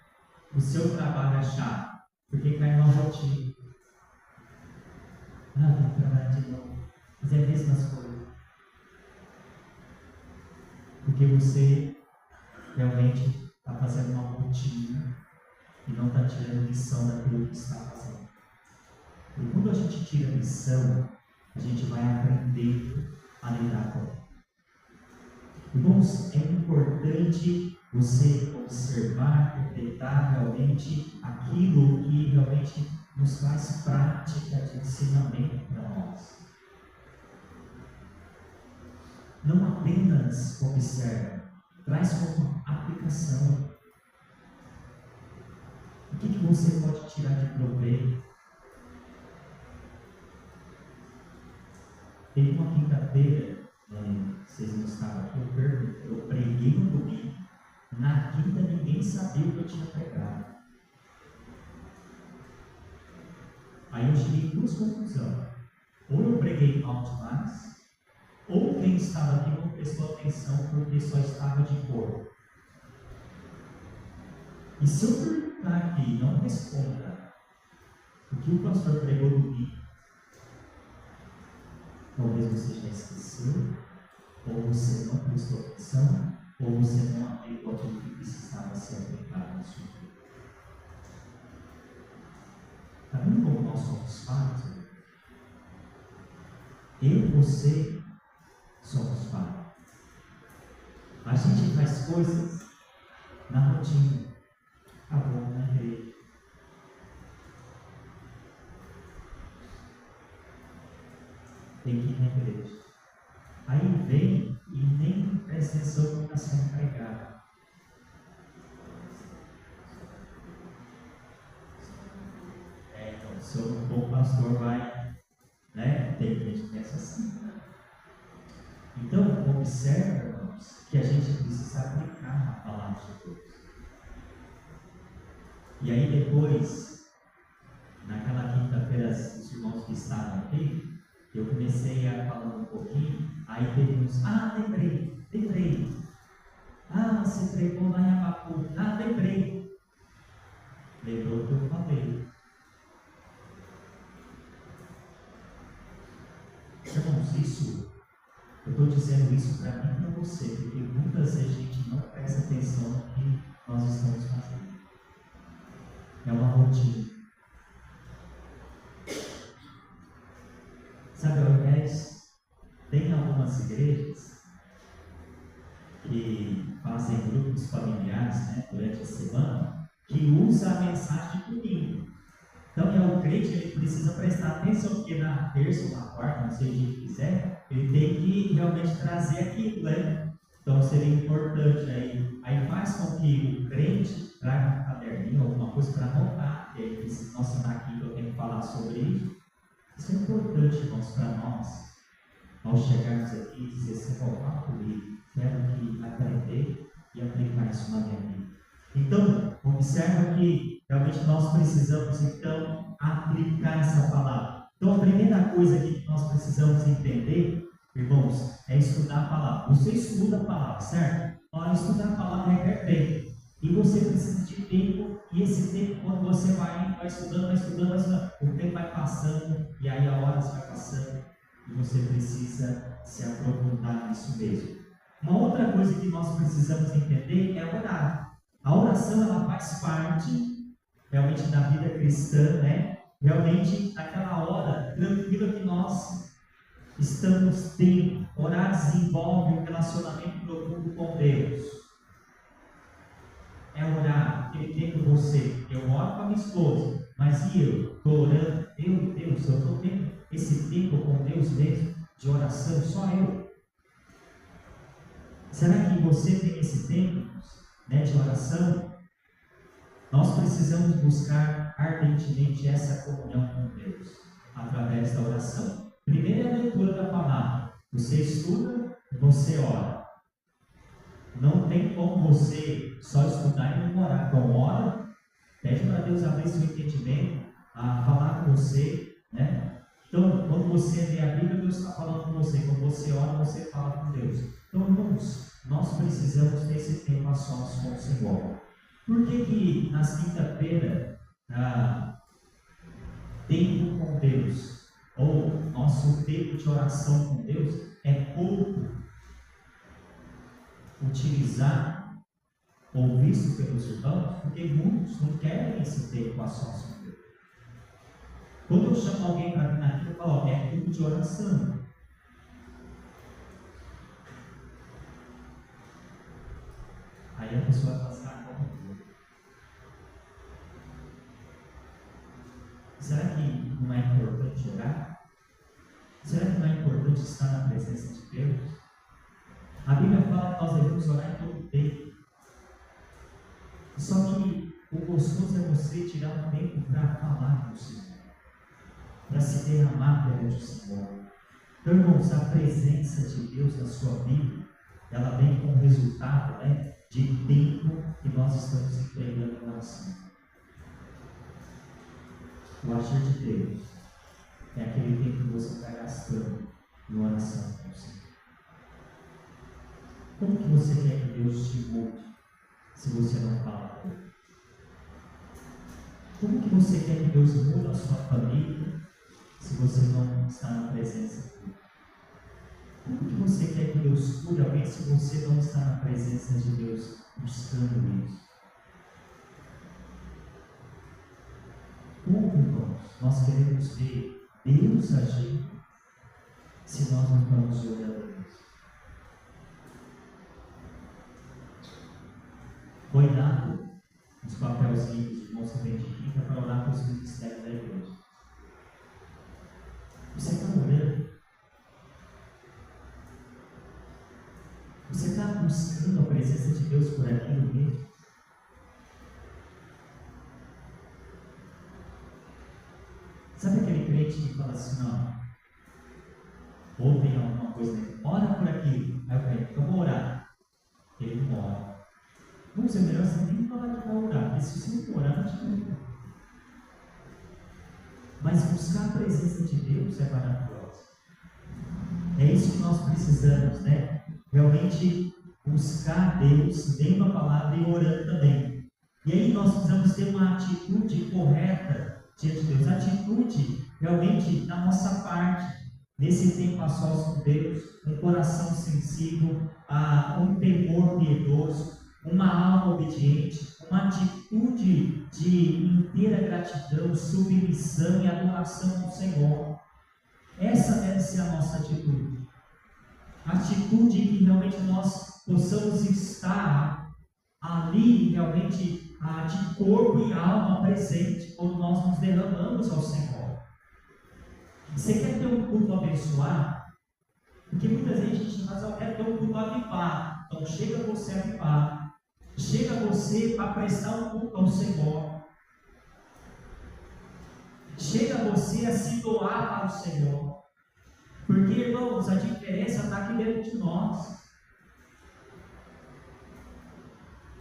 O seu trabalho é chato, porque cai numa rotina. Tem que trabalhar de novo, fazer as mesmas coisas. Porque você realmente está fazendo uma rotina e não está tirando lição daquilo que está fazendo. E quando a gente tira lição, a gente vai aprender a lidar com ela. Irmãos, é importante você observar, interpretar realmente aquilo que realmente nos faz prática de ensinamento para nós. Não apenas observa, traz como aplicação. O que você pode tirar de proveito? Teve uma quinta-feira, vocês não estavam aqui, eu preguei no domingo. Na quinta ninguém sabia o que eu tinha pregado. Aí eu cheguei em duas conclusões. Ou eu preguei mal demais, ou quem estava aqui não prestou atenção porque só estava de corpo. E se eu perguntar aqui, não responda o que o pastor pregou domingo, talvez você já esqueceu, ou você não prestou atenção, ou você não aplicou aquilo que precisava ser aplicado na sua vida. Está vendo como nós somos falhos? Eu e você somos falhos. A gente faz coisas na rotina. Tá bom, na igreja. Tem que ir na igreja. Aí vem e nem presta atenção como está sendo pregado. Então, se eu não for o pastor, vai, né? Tem gente que pensa assim. Então, observa, irmãos, que a gente precisa aplicar a palavra de Deus. E aí depois, naquela quinta-feira, os irmãos que estavam aqui, eu comecei a falar um pouquinho, aí teve uns, lembrei. Você pregou lá em Abacu, lembrei. Lembrou o que eu falei. Irmãos, eu estou dizendo isso para mim e para você, porque muitas vezes a gente não presta atenção no que nós estamos fazendo. É uma rotina. Sabe, ao invés, tem algumas igrejas que fazem grupos familiares, né, durante a semana, que usa a mensagem de domingo. Então, o crente ele precisa prestar atenção, porque na terça ou na quarta, não sei o que ele quiser, ele tem que realmente trazer aquilo, né? Então, seria importante aí faz com que o crente traga um caderninho, alguma coisa para anotar, que ele precisa, nossa, aqui eu tenho que falar sobre isso. Isso é importante, irmãos, para nós ao chegarmos aqui, dizer assim, fala comigo, quero que aprender e aplicar isso na minha vida. Então, observa que realmente nós precisamos, então, aplicar essa palavra. Então, a primeira coisa que nós precisamos entender, irmãos, é estudar a palavra. Você estuda a palavra, certo? Para estudar a palavra requer tempo. E você precisa de tempo, e esse tempo, quando você vai estudando, o tempo vai passando, e aí a hora vai passando, e você precisa se aprofundar nisso mesmo. Uma outra coisa que nós precisamos entender é orar. A oração, ela faz parte, realmente, da vida cristã, né? Realmente, naquela hora tranquila que nós estamos tendo. Orar desenvolve um relacionamento profundo com Deus. É orar, aquele tempo você, eu oro com a minha esposa, mas e eu? Estou orando, eu estou tendo esse tempo com Deus mesmo, de oração, só eu. Será que você tem esse tempo, né, de oração? Nós precisamos buscar ardentemente essa comunhão com Deus, através da oração. Primeiro é a leitura da palavra. Você estuda, você ora. Não tem como você só estudar e não orar. Então, ora, pede para Deus abrir seu entendimento, a falar com você, né? Então, quando você lê a Bíblia, Deus está falando com você. Quando você ora, você fala com Deus. Então, irmãos, nós precisamos desse tempo a sós com o Senhor. Por que nas quinta-feira, tempo com Deus, ou nosso tempo de oração com Deus, é pouco utilizar ou visto pelos irmãos? Porque muitos não querem esse tempo a sós com Deus. Quando eu chamo alguém para vir aqui, eu falo, é tempo de oração. Aí a pessoa vai passar como Deus. Será que não é importante orar? Será que não é importante estar na presença de Deus? A Bíblia fala que nós devemos orar em todo o tempo. Só que o gostoso é você tirar um tempo para falar com o Senhor, para se derramar perante o Senhor. Então, irmãos, a presença de Deus na sua vida, ela vem com o resultado, né, de tempo que nós estamos empregando em oração. O agir de Deus é aquele tempo que você está gastando em oração com o Senhor. Como que você quer que Deus te mude se você não fala com Ele? Como que você quer que Deus mude a sua família se você não está na presença dele? Como que você quer que Deus cure alguém se você não está na presença de Deus buscando isso? Como, irmãos, nós queremos ver Deus agir se nós não estamos orando a Deus? Foi dado os papelzinhos de moça benedita para orar para os ministérios da igreja. Você está orando? Você está buscando a presença de Deus por aquilo mesmo? Sabe aquele crente que fala assim, não, ou tem alguma coisa, ora por aqui. Aí o crente, eu vou orar. Ele não ora. Vamos ser melhor você nem falar que vai orar, porque se você não orar, não te lembra. Mas buscar a presença de Deus é maravilhoso. É isso que nós precisamos, né? Realmente buscar Deus, lendo a palavra e orando também. E aí nós precisamos ter uma atitude correta diante de Deus. Atitude realmente da nossa parte, nesse tempo a sós com Deus, um coração sensível, um temor piedoso, uma alma obediente, uma atitude de inteira gratidão, submissão e adoração ao Senhor. Essa deve ser a nossa atitude. Atitude que realmente nós possamos estar ali realmente de corpo e alma presente quando nós nos derramamos ao Senhor. Você quer ter um culto abençoado? Porque muitas vezes a gente faz, eu quero ter um culto avivado. Então chega você avivado. Chega você para prestar um culto ao Senhor. Chega você a se doar ao Senhor. Porque, irmãos, a diferença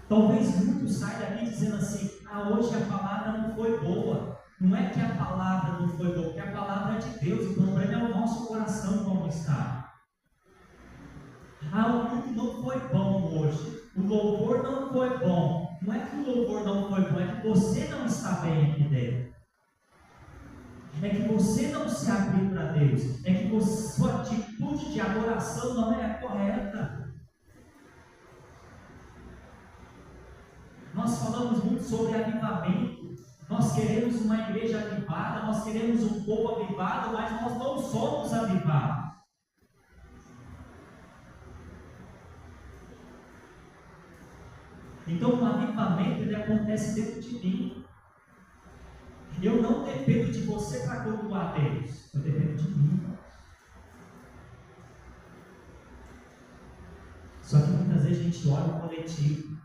Talvez muitos saiam daqui dizendo assim: hoje a palavra não foi boa. Não é que a palavra não foi boa, porque a palavra é de Deus. O problema é o nosso coração como está. O culto não foi bom hoje. O louvor não foi bom. Não é que o louvor não foi bom, é que você não está bem aqui dentro. É que você não se abriu para Deus. É que sua atitude de adoração não é correta. Nós falamos muito sobre avivamento. Nós queremos uma igreja avivada, nós queremos um povo avivado, mas nós não somos avivados. Então o avivamento ele acontece dentro de mim. Eu não dependo de você para cultuar a Deus, eu dependo de mim. Só que muitas vezes a gente olha o coletivo.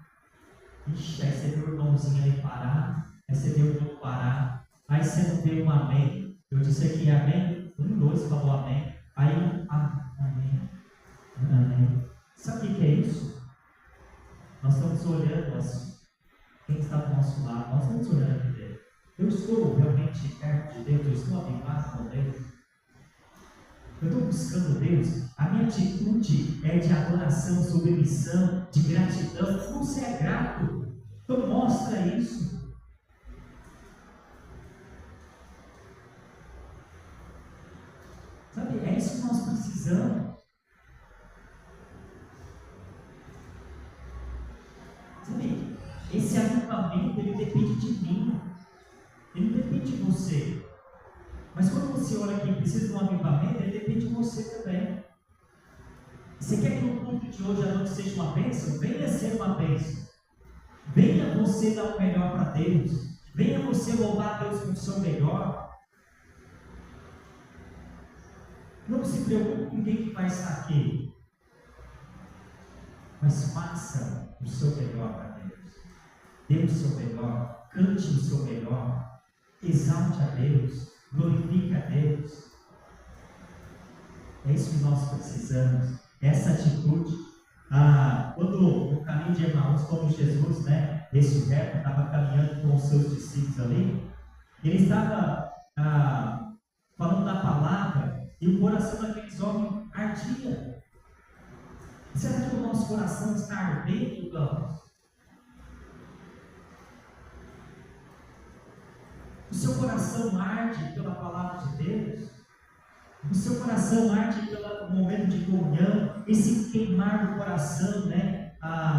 Ixi, aí você vê o irmãozinho ali parar, aí você vê o irmão parar, aí você não vê um amém. Eu disse aqui amém, 2 falou amém, aí amém, amém. Sabe o que é isso? Nós estamos olhando assim, quem está do nosso lado, nós estamos olhando aqui dentro. Eu estou realmente perto de Deus, eu estou avivado com Deus. Eu estou buscando Deus, a minha atitude é de adoração, submissão, de gratidão. Você é grato, então mostra isso. Sabe, é isso que nós precisamos. Sabe, esse avivamento, ele depende de mim, ele não depende de você. Mas quando você olha que precisa de um avivamento, ele depende de você também. Você quer que o culto de hoje à noite seja uma bênção? Venha ser uma bênção. Venha você dar o melhor para Deus. Venha você louvar a Deus com o seu melhor. Não se preocupe com quem que vai estar aqui. Mas faça o seu melhor para Deus. Dê o seu melhor. Cante o seu melhor. Exalte a Deus. Glorifique a Deus. É isso que nós precisamos. Essa atitude. Quando no caminho de Emaús, como Jesus, ressurreto, estava caminhando com os seus discípulos ali, ele estava falando da palavra e o coração daqueles homens ardia. Será que o nosso coração está ardendo, irmãos? O seu coração arde pela palavra de Deus? O seu coração arde pelo momento de comunhão? Esse queimar do coração,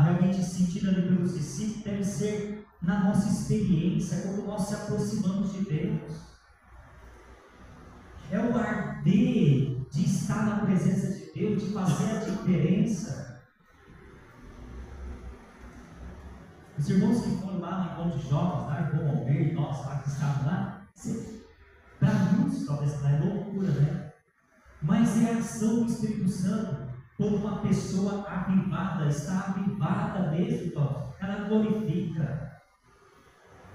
realmente sentido ali pelos discípulos, deve ser na nossa experiência, quando nós se aproximamos de Deus. É o arder de estar na presença de Deus, de fazer a diferença. Os irmãos que foram lá no encontro de jovens, irmão Alber, nós lá que estávamos lá, para muitos talvez não é loucura, mas é a ação do Espírito Santo. Quando uma pessoa avivada, está avivada mesmo, irmão, ela glorifica,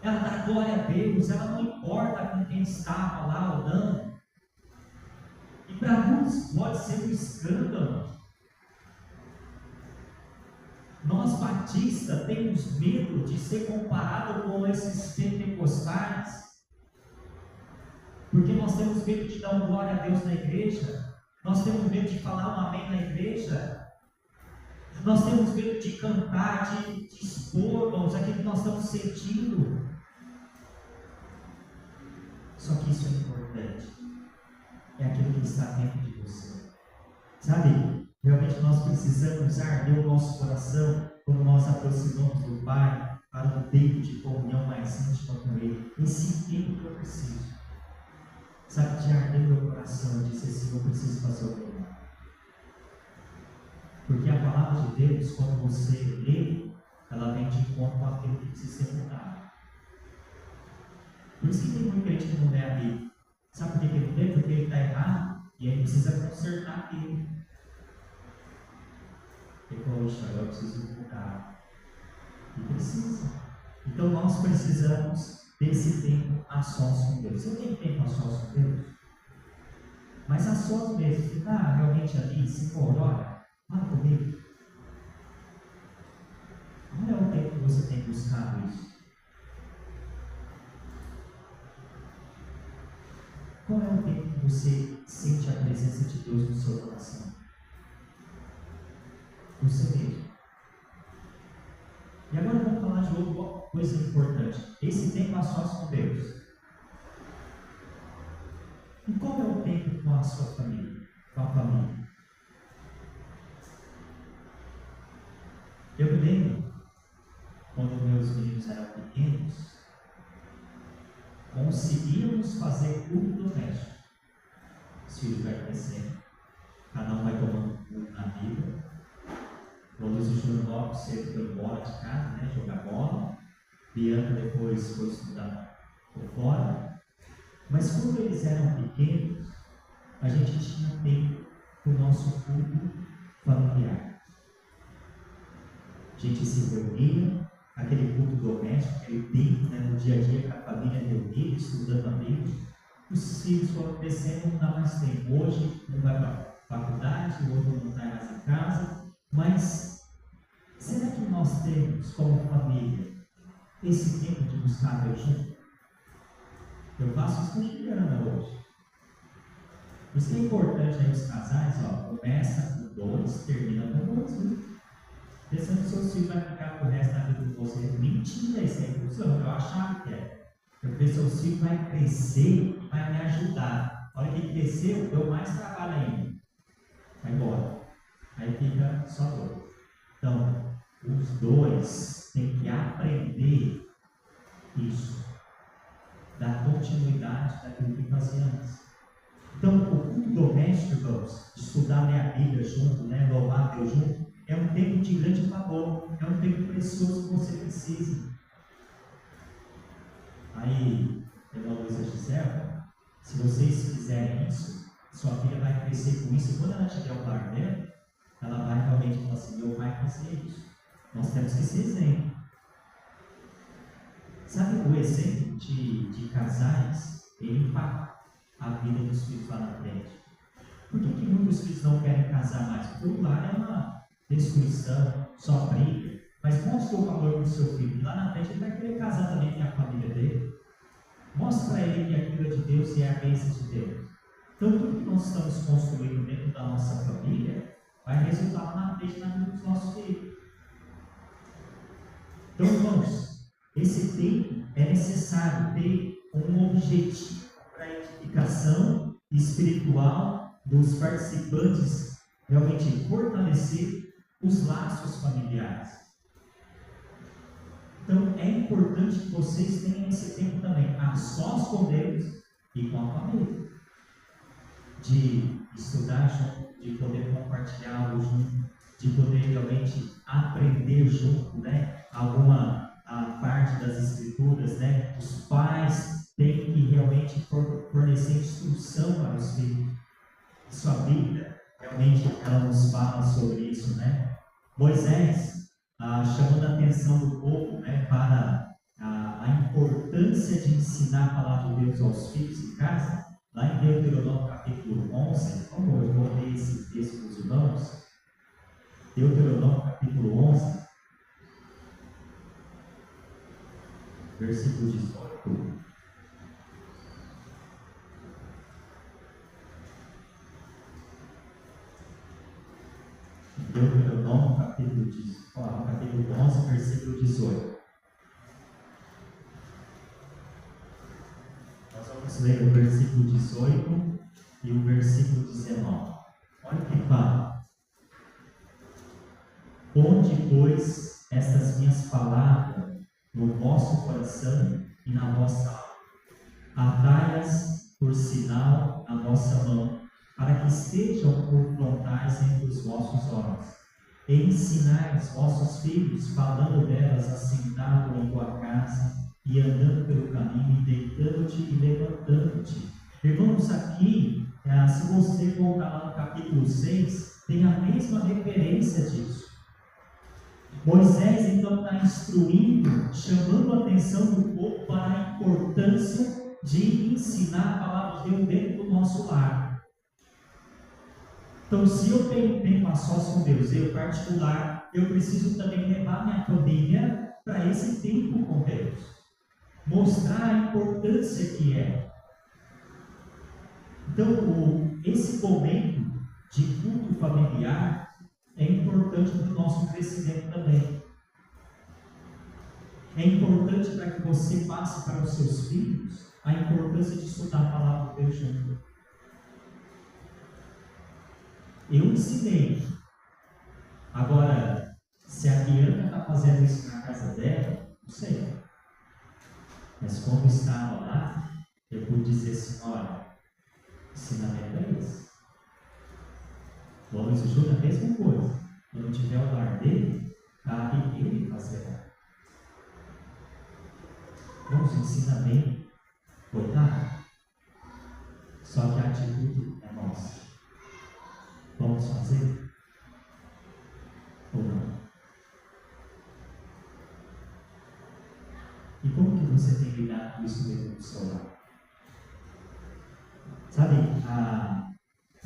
ela dá glória a Deus, ela não importa com quem estava lá ou não. E para muitos pode ser um escândalo. Nós batistas temos medo de ser comparado com esses pentecostais, porque nós temos medo de dar uma glória a Deus na igreja, nós temos medo de falar um amém na igreja, nós temos medo de cantar, de expor-nos aquilo que nós estamos sentindo. Só que isso é importante, é aquilo que está dentro de você, sabe? Realmente nós precisamos arder o nosso coração quando nós aproximamos do Pai para um tempo de comunhão mais íntima com Ele. Esse tempo que eu preciso, sabe, de arder meu coração, de dizer assim, eu preciso fazer o melhor. Porque a palavra de Deus, quando você lê, ela vem de encontro com aquilo que precisa ser mudado. Por isso que tem muito crente que não lê a Bíblia. Sabe por que ele lê? Porque ele está errado e ele precisa consertar aquilo. Ele falou, agora eu preciso mudar. E precisa. Então nós precisamos desse tempo a sós com Deus. Você tem tempo a sós com Deus? Mas a sós mesmo, você está realmente ali, se for, olha, fala comigo. Olha o tempo buscado isso? Qual é o tempo que você sente a presença de Deus no seu coração? Você mesmo. E agora vamos falar de outra coisa importante. Esse tempo a sós com Deus. E qual é o tempo com a sua família? Com a família? Eu me lembro, quando meus meninos eram pequenos, conseguíamos fazer culto doméstico. Os filhos vai crescendo, cada um vai tomando culto na vida. O Luiz e Júnior logo cedo foi embora de casa, né, jogar bola. Bianca depois foi estudar por fora. Mas quando eles eram pequenos, a gente tinha tempo para o nosso culto familiar. A gente se reunia, aquele culto doméstico, aquele tempo, né, no dia a dia, com a família reunida, estudando a Bíblia. Os filhos foram crescendo, não dá mais tempo. Hoje um vai para a faculdade, o outro não está mais em casa. Mas será que nós temos, como família, esse tempo de buscar Deus junto? Eu faço isso com Juliana hoje. Por isso que é importante aí os casais, começa com 2, termina com 2. Pensando que seus filhos vão ficar pro resto da vida com você. Mentira, isso é ilusão. Eu achava que era. Eu pensei, seus filhos vai crescer e vai me ajudar. A hora que ele cresceu, deu mais trabalho ainda. Vai embora. Aí fica só 2. Então, os 2 têm que aprender isso. Dar continuidade daquilo que fazia antes. Então, o culto doméstico, irmãos, estudar a Bíblia junto, né, louvar Deus junto, é um tempo de grande favor, é um tempo precioso que você precisa. Aí, a Luísa Gisela, se vocês fizerem isso, sua filha vai crescer com isso, e quando ela tiver o lar dela, ela vai realmente falar assim, meu pai fazer isso. Nós temos que ser exemplo. Sabe o exemplo de casais, ele impacta a vida dos filhos lá na frente. Por que muitos filhos não querem casar mais? Porque o lar é uma destruição, só briga. Mas mostra o valor do seu filho. E lá na frente ele vai querer casar também com a família dele. Mostra para ele que aquilo é de Deus e é a bênção de Deus. Então tudo que nós estamos construindo dentro da nossa família vai resultar lá na frente na vida dos nossos filhos. Então, irmãos, esse tempo é necessário ter um objetivo para a edificação espiritual dos participantes, realmente fortalecer os laços familiares. Então, é importante que vocês tenham esse tempo também, a sós com Deus e com a família. De estudar junto, de poder compartilhar algo junto, de poder realmente aprender junto, né? Alguma parte das escrituras, né? Os pais têm que realmente fornecer instrução para os filhos. Sua Bíblia, realmente, ela nos fala sobre isso, né? Moisés, chamando a atenção do povo, né, para a importância de ensinar a palavra de Deus aos filhos em casa, lá em Deuteronômio capítulo 11, como eu vou ler esse texto para os irmãos, Deuteronômio capítulo 11, versículo 18. Deuteronômio capítulo 11, versículo 18. Nós vamos ler o versículo 18 e o versículo 19. Olha o que fala. Ponde, pois, estas minhas palavras no vosso coração e na vossa alma. Atai-as por sinal na vossa mão, para que estejam por frontais entre os vossos olhos. E ensinai os vossos filhos, falando delas assentado em tua casa, e andando pelo caminho, e deitando-te e levantando-te. Irmãos, aqui, se você voltar lá no capítulo 6, tem a mesma referência disso. Moisés então está instruindo, chamando a atenção do povo para a importância de ensinar a palavra de Deus dentro do nosso lar. Então, se eu tenho tempo a sós com Deus, eu particular, eu preciso também levar minha família para esse tempo com Deus. Mostrar a importância que é. Então, esse momento de culto familiar é importante para o nosso crescimento também. É importante para que você passe para os seus filhos a importância de estudar a palavra de Deus junto. Eu ensinei. Agora, se a Bianca está fazendo isso na casa dela, não sei. Mas como estava lá, eu pude dizer assim, olha, ensinamento é esse. O Luiz Júnior, a mesma coisa. Quando tiver o lar dele, cabe ele fazer. Vamos ensinar bem, coitado. Só que a atitude é nossa. Vamos fazer? Ou não? E como que você tem lidado com isso dentro do seu lar? Sabe,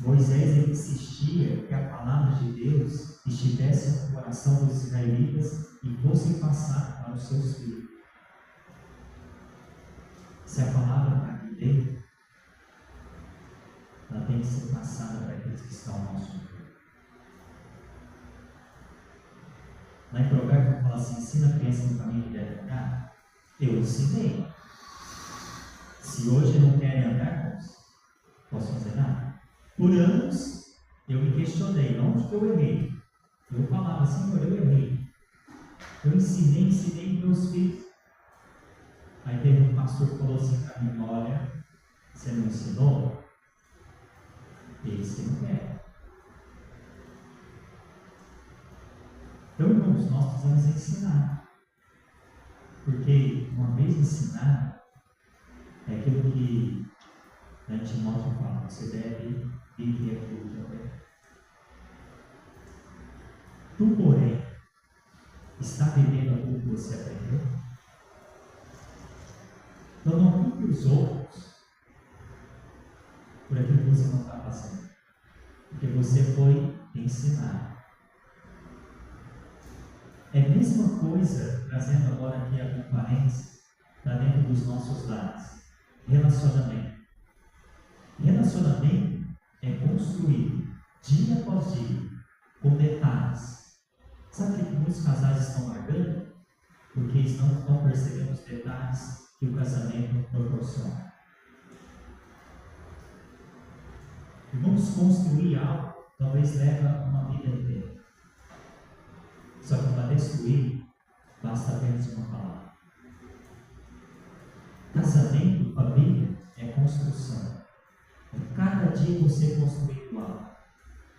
Moisés insistia que a palavra de Deus estivesse no coração dos israelitas e fosse passada para os seus filhos. Se a palavra está aqui dentro, ela tem que ser passada para aqueles que estão ao nosso meio. Lá em Provérbios fala assim, ensina a criança no caminho que deve andar. Eu ensinei. Se hoje não querem andar, posso fazer nada. Por anos, eu me questionei, onde que eu errei? Eu falava, Senhor, eu errei. Eu ensinei meus filhos. Aí teve um pastor que falou assim para mim, olha, você não ensinou? Eles que não querem. Então, irmãos, nós precisamos ensinar. Porque uma vez ensinado, é aquilo que Timóteo fala, você deve viver aquilo também. Tu, porém, está vivendo aquilo que você aprendeu? Então não culpe os outros por aquilo que você não está fazendo. Porque você foi ensinado. É a mesma coisa, trazendo agora aqui a parênteses para dentro dos nossos lares. Relacionamento. Relacionamento é construído dia após dia, com detalhes. Sabe que muitos casais estão largando? Porque eles não estão percebendo os detalhes que o casamento proporciona. E vamos construir algo, talvez leve uma vida inteira. Só que para destruir, basta apenas uma palavra. Casamento, família, é construção. É cada dia você construir algo.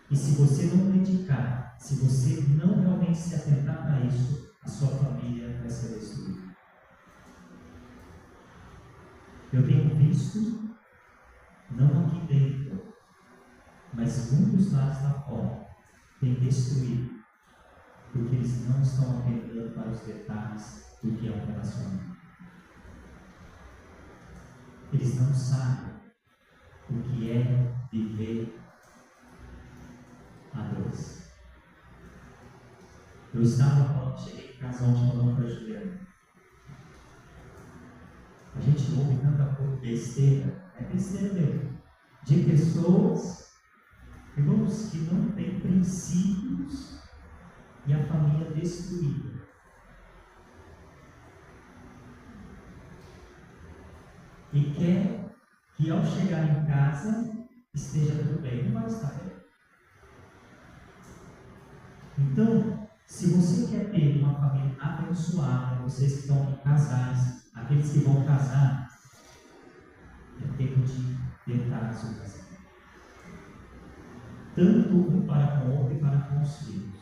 E se você não dedicar, se você não realmente se atentar para isso, a sua família vai ser destruída. Eu tenho visto, não aqui dentro, mas muitos lados lá fora, têm destruído, porque eles não estão atentando para os detalhes do que é um relacionamento. Eles não sabem o que é viver a dois. Eu estava falando, cheguei em casa ontem falando para a Juliana. A gente ouve tanta besteira, é besteira mesmo, de pessoas, irmãos, que não têm princípios e a família destruída. E quer que ao chegar em casa esteja tudo bem, não vai estar bem. Então, se você quer ter uma família abençoada, vocês que estão em casais, aqueles que vão casar, é tempo de detalhes do casamento. Tanto um para com o outro e para com os filhos.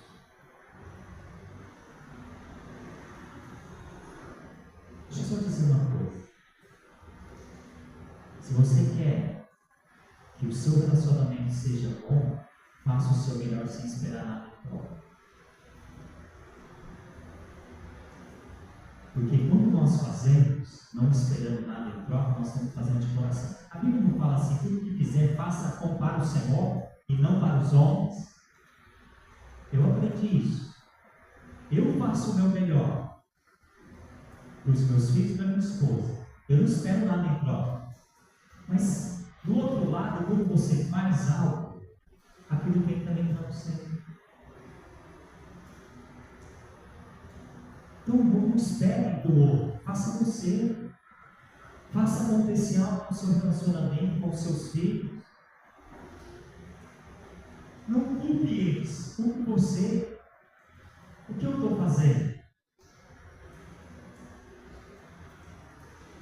Deixa eu só dizer uma coisa. Se você quer que o seu relacionamento seja bom, faça o seu melhor sem esperar nada em troca. Porque quando nós fazemos, não esperando nada em troca, nós estamos fazendo de coração. A Bíblia não fala assim, tudo que fizer, faça para o Senhor e não para os homens. Eu aprendi isso. Eu faço o meu melhor. para os meus filhos e para minha esposa. Eu não espero nada em troca. Mas, do outro lado, quando você faz algo, aquilo vem também para você. Então, não espere do outro. Faça você. Faça acontecer algo no seu relacionamento com os seus filhos. Não culpe eles, culpe você. O que eu estou fazendo?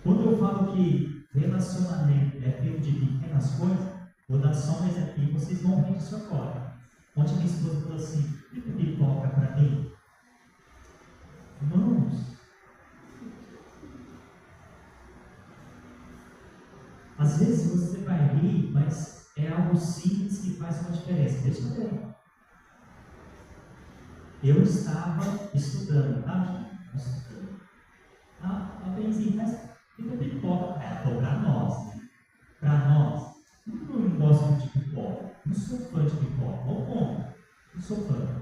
Quando eu falo que relacionamento é feito de pequenas coisas, vou dar só um exemplo aqui, vocês vão rir disso agora. Ontem minha esposa falou assim: fica pipoca para mim. Irmãos, às vezes você vai rir, mas é algo simples que faz uma diferença. Deixa eu ver. Eu estava estudando, tá? Estudando. A benzinha, mas fica pipoca. Foi para nós, né? Para nós. Eu não gosto de pipoca. Não sou fã de pipoca. Ou como? Não sou fã.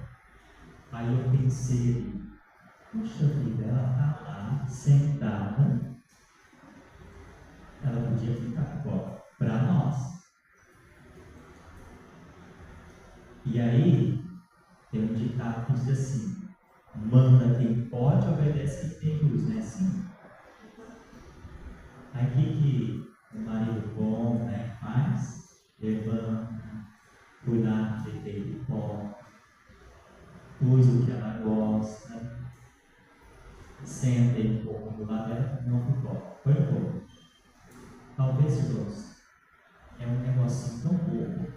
Aí eu pensei, puxa vida, ela está lá, sentada. Ela podia ficar pipoca para nós. E aí, tem um ditado que diz assim: manda quem pode, obedece quem tem luz, não é assim? Aí o que o marido bom, né, faz? Levanta, cuidar de ter pó, usa o que ela gosta, senta e pouco do lado dela, não pipoca. Foi pouco. Talvez, irmãos, é um negocinho tão pouco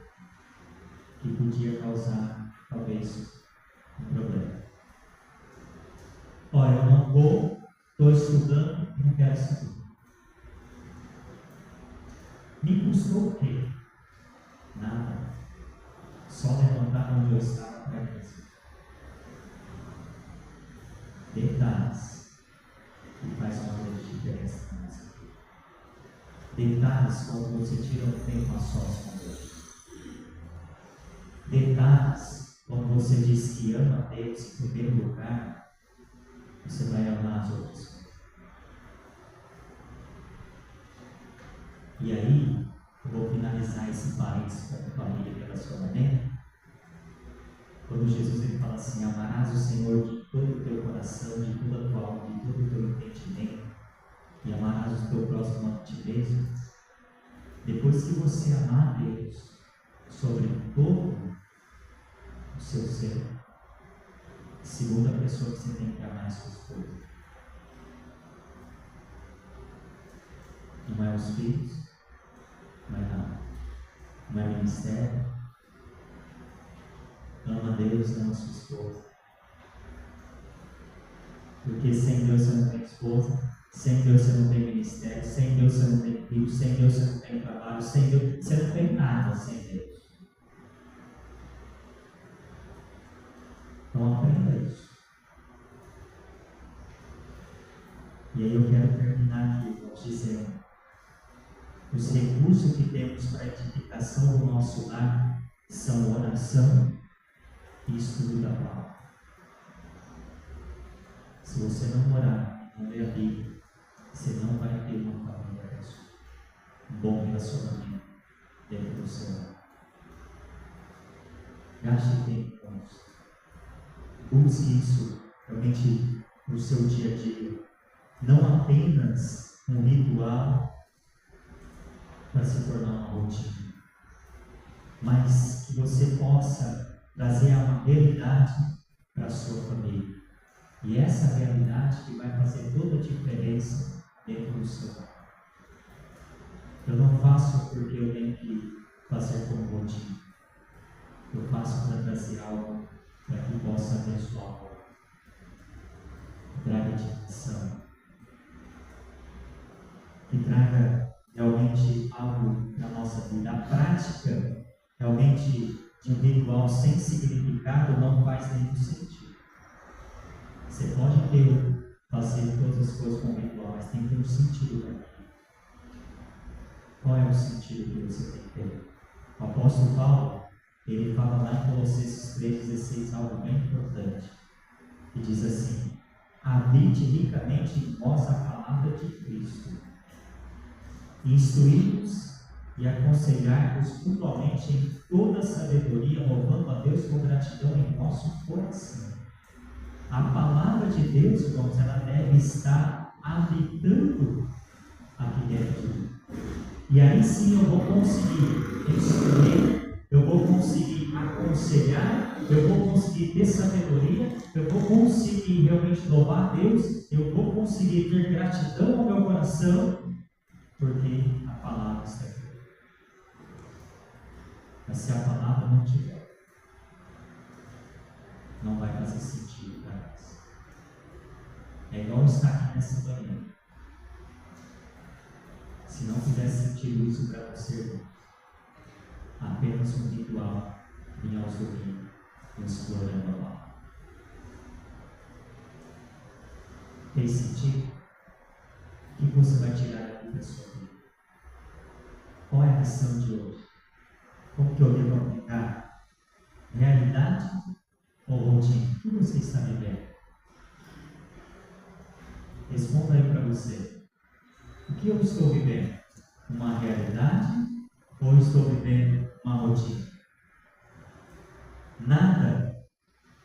que podia causar, talvez, um problema. Olha, eu não vou, estou estudando e não quero estudar. Me custou o quê? Nada. Só levantar onde eu estava para isso. Detalhes que faz uma grande diferença na nossa vida. Detalhes quando você tira um tempo a sós com Deus. Detalhes quando você diz que ama a Deus em primeiro lugar, você vai amar as outras coisas. E aí, eu vou finalizar esse parênteses com família e relacionamento. Quando Jesus ele fala assim: amarás o Senhor de todo o teu coração, de toda a tua alma, de todo o teu entendimento, e amarás o teu próximo a ti mesmo. Depois que você amar a Deus sobre todo o seu ser, a segunda pessoa que você tem que amar é a sua esposa. Não é os filhos, não é nada, não é ministério. Ama a Deus, ama a sua esposa. Porque sem Deus você não tem esposa, sem Deus você não tem ministério, sem Deus você não tem filho, sem Deus você não tem trabalho, sem Deus você não tem nada sem Deus. Então aprenda isso. E aí eu quero terminar aqui, irmãos, dizendo: os recursos que temos para a edificação do nosso lar são oração e estudo da palavra. Se você não orar, não ler a Bíblia, você não vai ter uma família abençoada, um bom relacionamento dentro do seu lar. Gaste tempo com isso. Busque isso realmente no seu dia a dia. Não apenas um ritual para se tornar uma rotina, mas que você possa trazer uma realidade para a sua família. E essa realidade que vai fazer toda a diferença dentro do seu lar. Eu não faço porque eu tenho que fazer como rotina. Eu faço para trazer algo para que possa abençoar o outro. Traga edificação. Que traga realmente algo para a nossa vida. A prática realmente de um ritual sem significado não faz nenhum sentido. Você pode fazer todas as coisas com ritual, mas tem que ter um sentido para aquilo. Qual é o sentido que você tem que ter? O apóstolo Paulo, ele fala lá em Colossenses 3,16 algo bem importante. E diz assim: habite ricamente em vós a palavra de Cristo. Instruí-vos e aconselhar-vos mutuamente em toda sabedoria, louvando a Deus com gratidão em vosso coração. A palavra de Deus, irmãos, ela deve estar habitando aqui dentro. E aí sim eu vou conseguir instruir, eu vou conseguir aconselhar, eu vou conseguir ter sabedoria, eu vou conseguir realmente louvar a Deus, eu vou conseguir ter gratidão ao meu coração, porque a palavra está aqui. Mas se a palavra não tiver, não vai fazer sentido para nós. É igual estar aqui nessa manhã. Se não fizer sentido isso para você, irmão, apenas um ritual em aos domingos, explorando a palavra. Tem sentido? O que você vai tirar daqui da sua vida? Qual é a lição de hoje? Como que eu devo aplicar? Realidade ou rotina? O que você está vivendo? Responda aí para você. O que eu estou vivendo? Uma realidade ou estou vivendo uma rotina? Nada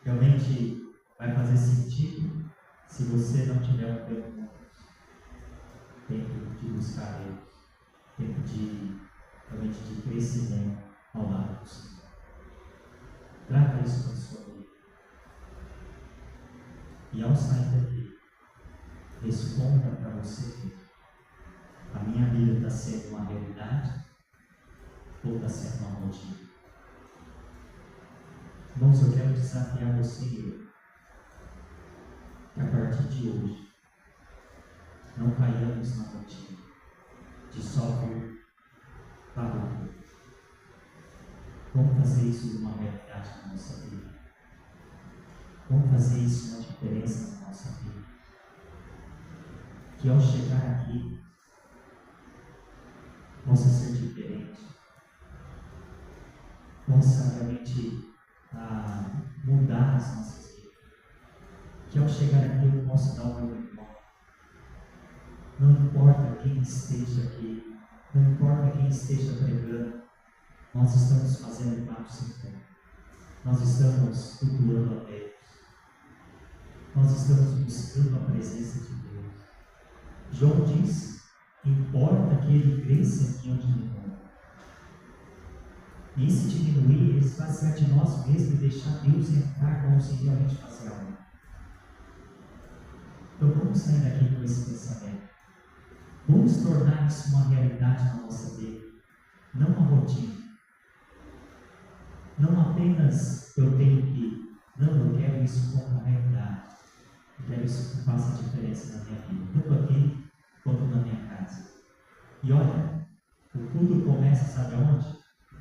realmente vai fazer sentido se você não tiver um tempo com Deus. Tempo de buscar Deus. Tempo de realmente de crescimento ao lado do Senhor. Trata isso na sua vida. E ao sair daqui, responda para você mesmo. A minha vida está sendo uma realidade ou está sendo uma rotina? Irmãos, eu quero desafiar você e eu, que a partir de hoje não caiamos na rotina de só vir para o mundo. Vamos fazer isso uma realidade na nossa vida. Vamos fazer isso uma diferença na nossa vida. Que ao chegar aqui, possa ser diferente. Possa realmente mudar as nossas vidas. Que ao chegar aqui eu possa dar o meu melhor. Não importa quem esteja aqui, não importa quem esteja pregando, nós estamos fazendo para o Senhor. Nós estamos cultuando a Deus. Nós estamos buscando a presença de Deus. João diz: importa que ele cresça aqui onde ele mora. E se diminuir, esvaziar de nós mesmos e deixar Deus entrar como se realmente fazer algo. Então vamos sair daqui com esse pensamento. Vamos tornar isso uma realidade na nossa vida. Não uma rotina. Não apenas eu tenho que. Não, eu quero isso como uma realidade. Eu quero isso que faça diferença na minha vida. Tanto aqui quanto na minha casa. E olha, o tudo começa, sabe aonde?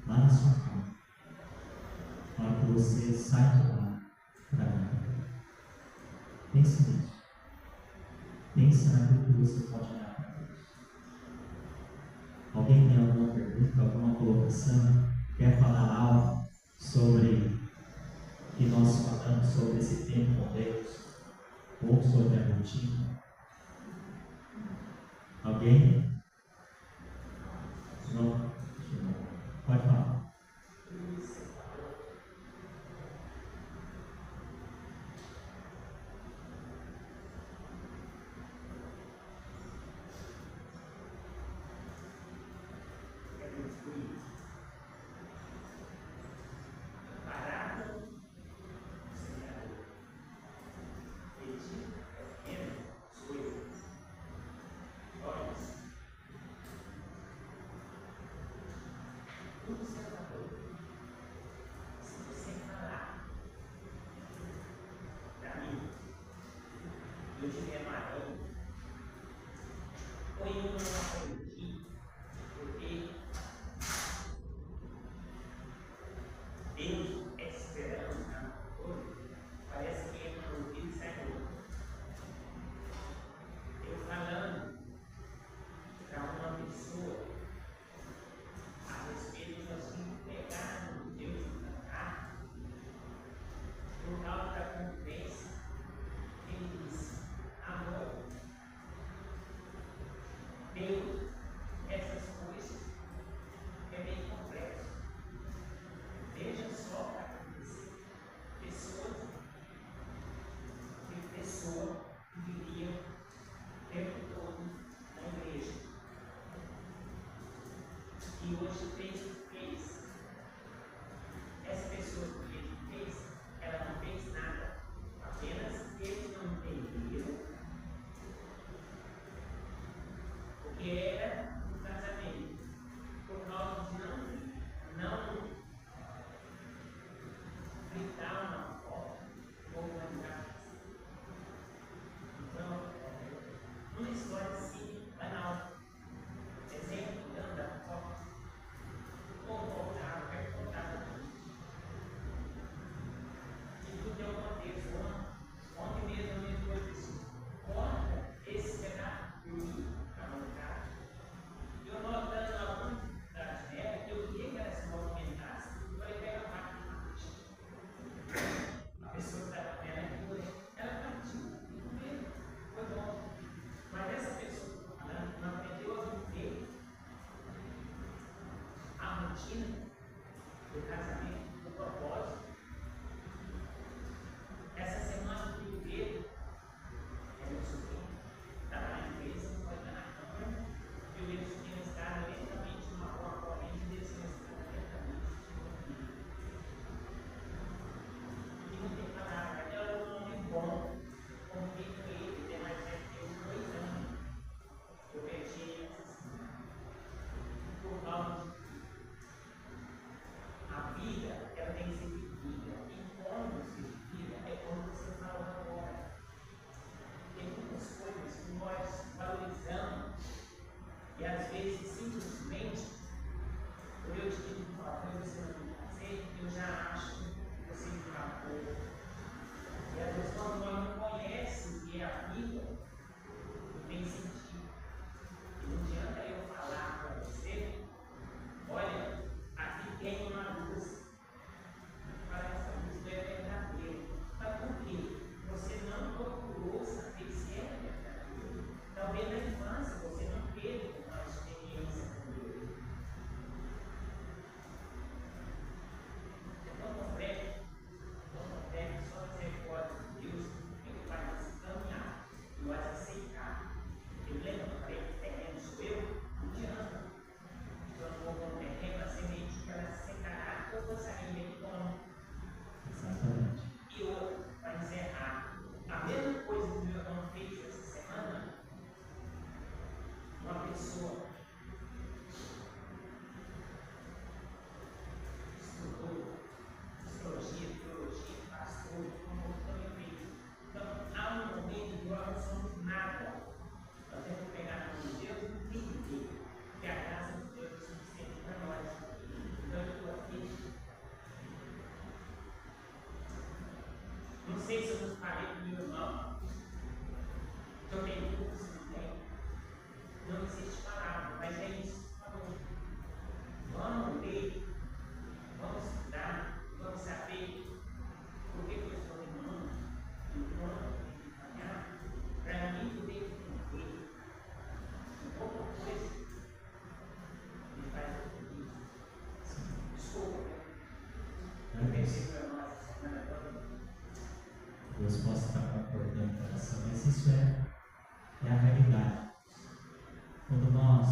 Lá na sua casa. Na hora que você sai de lá para mim. Pense nisso. Pense naquilo que você pode dar para Deus. Alguém tem alguma pergunta, alguma colocação? Quer falar algo sobre o que nós falamos sobre esse tempo com Deus? Ou sobre a rotina? Alguém? Não? Pode falar. que hoje fez o que fez. Essa pessoa que fez o que fez, ela não fez nada. Apenas eles não entenderam o que era o casamento. Por causa de não fritar uma foto ou mandar. Então, uma história assim, banal. Exemplo, anda, foto. Ou voltar, vai voltar. E tudo é um contexto. Ontem mesmo a minha coisa disse, corta esse pedaço de mim para montar. Eu notando algum da janela, eu queria que ela se movimentasse, eu falei, pega a máquina. A pessoa que estava vendo aquilo, ela partiu, foi bom. Mas essa pessoa que estou falando não aprendeu a viver a rotina do casamento, do propósito. Essa semana que o Pedro, é meu sobrinho, estava na empresa, foi na câmara, e o meu sobrinho estava lentamente numa rua corrente, desceu a escada lentamente. E não tem palavra, era um homem bom, convivi com ele, tem mais velho que eu, 2 anos. Eu perdi ele por causa de a vida, ela tem que ser vivida. E como ser vivida é como você falou agora. Tem muitas coisas que nós valorizamos e às vezes simplesmente, por eu te digo uma coisa que você não vai fazer, eu já acho que você acabou. E às vezes quando nós não conhecemos o que é a vida, não tem sentido. E não adianta eu falar para você, olha, aqui tem uma luz. Para essa luz é verdadeira. Mas por quê? Você não procurou saber se é verdadeiro. Talvez na infância você não teve uma experiência com Deus. É tão complexo, só você pode Deus, ele vai nos caminhar e vai aceitar. Eu lembro que eu falei que terreno sou eu, não adianta. Então eu vou com o terreno, a semente que ela secará toda a saída que toma. Exatamente. E outra, para encerrar, a mesma coisa que o meu irmão fez essa semana, uma pessoa estudou psicologia, teologia, pastor, também fez. Então, há um momento que nós não somos nada. Nós temos que pegar na mão de Deus e entender que a graça de Deus é suficiente para nós. Então, eu estou aqui. Não sei se eu nos falei com meu irmão, que eu tenho dúvidas, não tenho. Não existe palavra, mas é isso. Falou. Vamos ler, vamos estudar, vamos saber por que eu estou lembrando, enquanto caminhar, para mim poder entender. Pouca coisa me faz feliz. Desculpa, eu pensei para nós essa semana toda. Deus possa estar concordando com essa, mas isso é a realidade. Quando nós,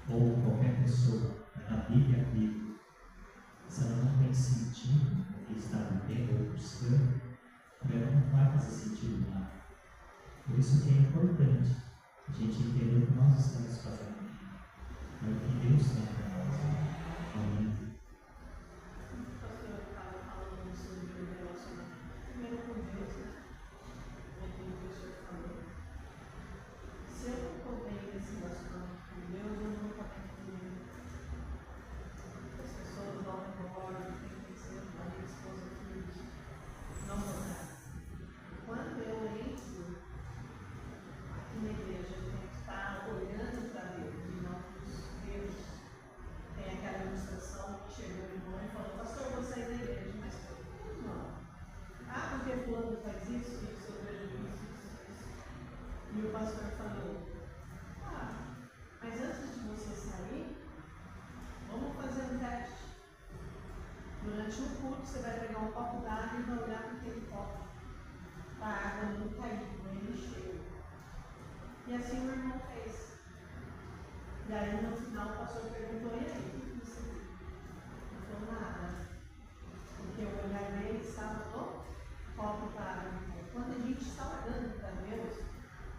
ou qualquer pessoa, na Bíblia, se ela não tem sentido no que está vivendo ou buscando, ela não vai fazer sentido lá. Por isso que é importante a gente entender o que nós estamos fazendo. É o que Deus tem para nós. Amém. Se eu não estou bem nesse relacionamento com Deus, eu não estou bem comigo. As pessoas ao redor, tem que ser marido, esposa, filhos, não vou dar. Quando eu entro aqui na igreja, eu tenho que estar olhando para Deus e não para os Deus. Tem aquela ilustração que chegou o irmão e falou, pastor, eu vou sair da igreja, mas por que não? Ah, porque fulano faz isso, eu vejo isso. E o pastor falou, mas antes de você sair, vamos fazer um teste. Durante um culto, você vai pegar um copo d'água e vai olhar para aquele copo. A água não caiu, não encheu. E assim o irmão fez. E aí no final o pastor perguntou, e aí, o que você viu? Não falou nada. Porque o olhar dele estava no copo para quando a gente está olhando para Deus,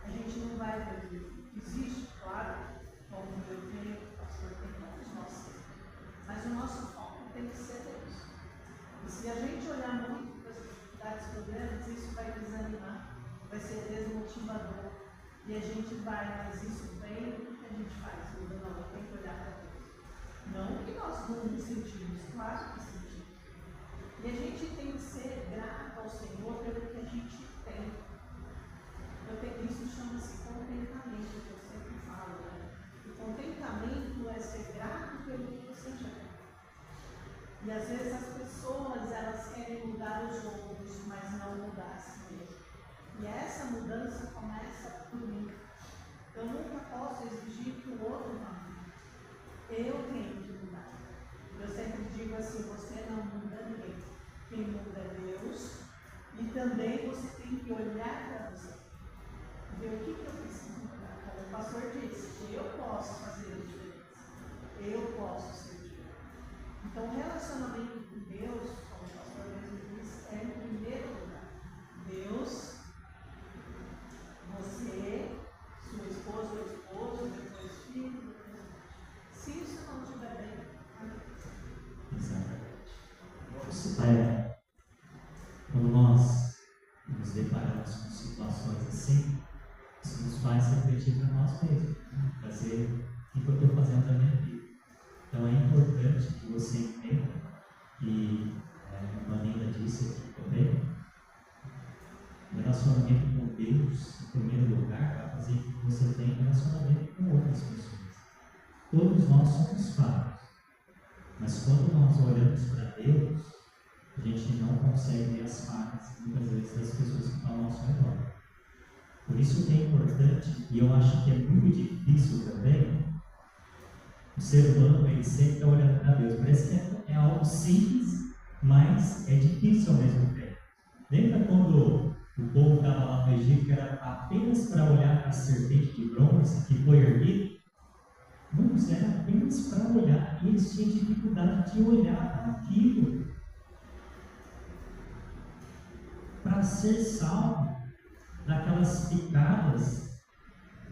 a gente não vai ver. Existe, claro, como eu tenho, o pastor tem, todos nós temos. Mas o nosso foco tem que ser Deus. E se a gente olhar muito para as dificuldades e problemas, isso vai desanimar, vai ser desmotivador. E a gente vai, mas isso vem, o que a gente faz? Não, tem que olhar para Deus. Não que nós não sentimos, claro que sentimos. E a gente tem que ser grato ao Senhor pelo que a gente tem. Isso chama-se contentamento, que eu sempre falo. Né? O contentamento é ser grato pelo que você já tem. E às vezes as pessoas, elas querem mudar os outros, mas não mudar a si mesmo. E essa mudança começa por mim. Eu nunca posso exigir que o outro mude. Eu tenho que mudar. Eu sempre digo assim, você não muda ninguém. Quem muda é Deus. E também você tem que olhar para você. Ver o que eu preciso mudar. Como o pastor disse, eu posso fazer a diferença. Eu posso ser diferente. Então o relacionamento com Deus, como o pastor mesmo disse, é em primeiro lugar. Deus, você, sua esposa ou esposo, depois filho, depois... Se isso não estiver bem, Exatamente. Quando nós nos deparamos com situações assim, isso nos faz refletir para nós mesmos, fazer o que eu estou fazendo da minha vida. Então é importante que você entenda, e a Maninda disse aqui também, o relacionamento com Deus, em primeiro lugar, vai fazer com que você tenha relacionamento com outras pessoas. Todos nós somos falhos, mas quando nós olhamos para Deus, a gente não consegue ver as falhas, muitas vezes, das pessoas que estão ao nosso redor. Por isso que é importante, e eu acho que é muito difícil também, o ser humano ele sempre está olhando para Deus. Parece que é algo simples, mas é difícil ao mesmo tempo. Lembra quando o povo estava lá no Egito, que era apenas para olhar para a serpente de bronze que foi erguida? Muitos era apenas para olhar, e eles tinham dificuldade de olhar para aquilo. Para ser salvo daquelas picadas,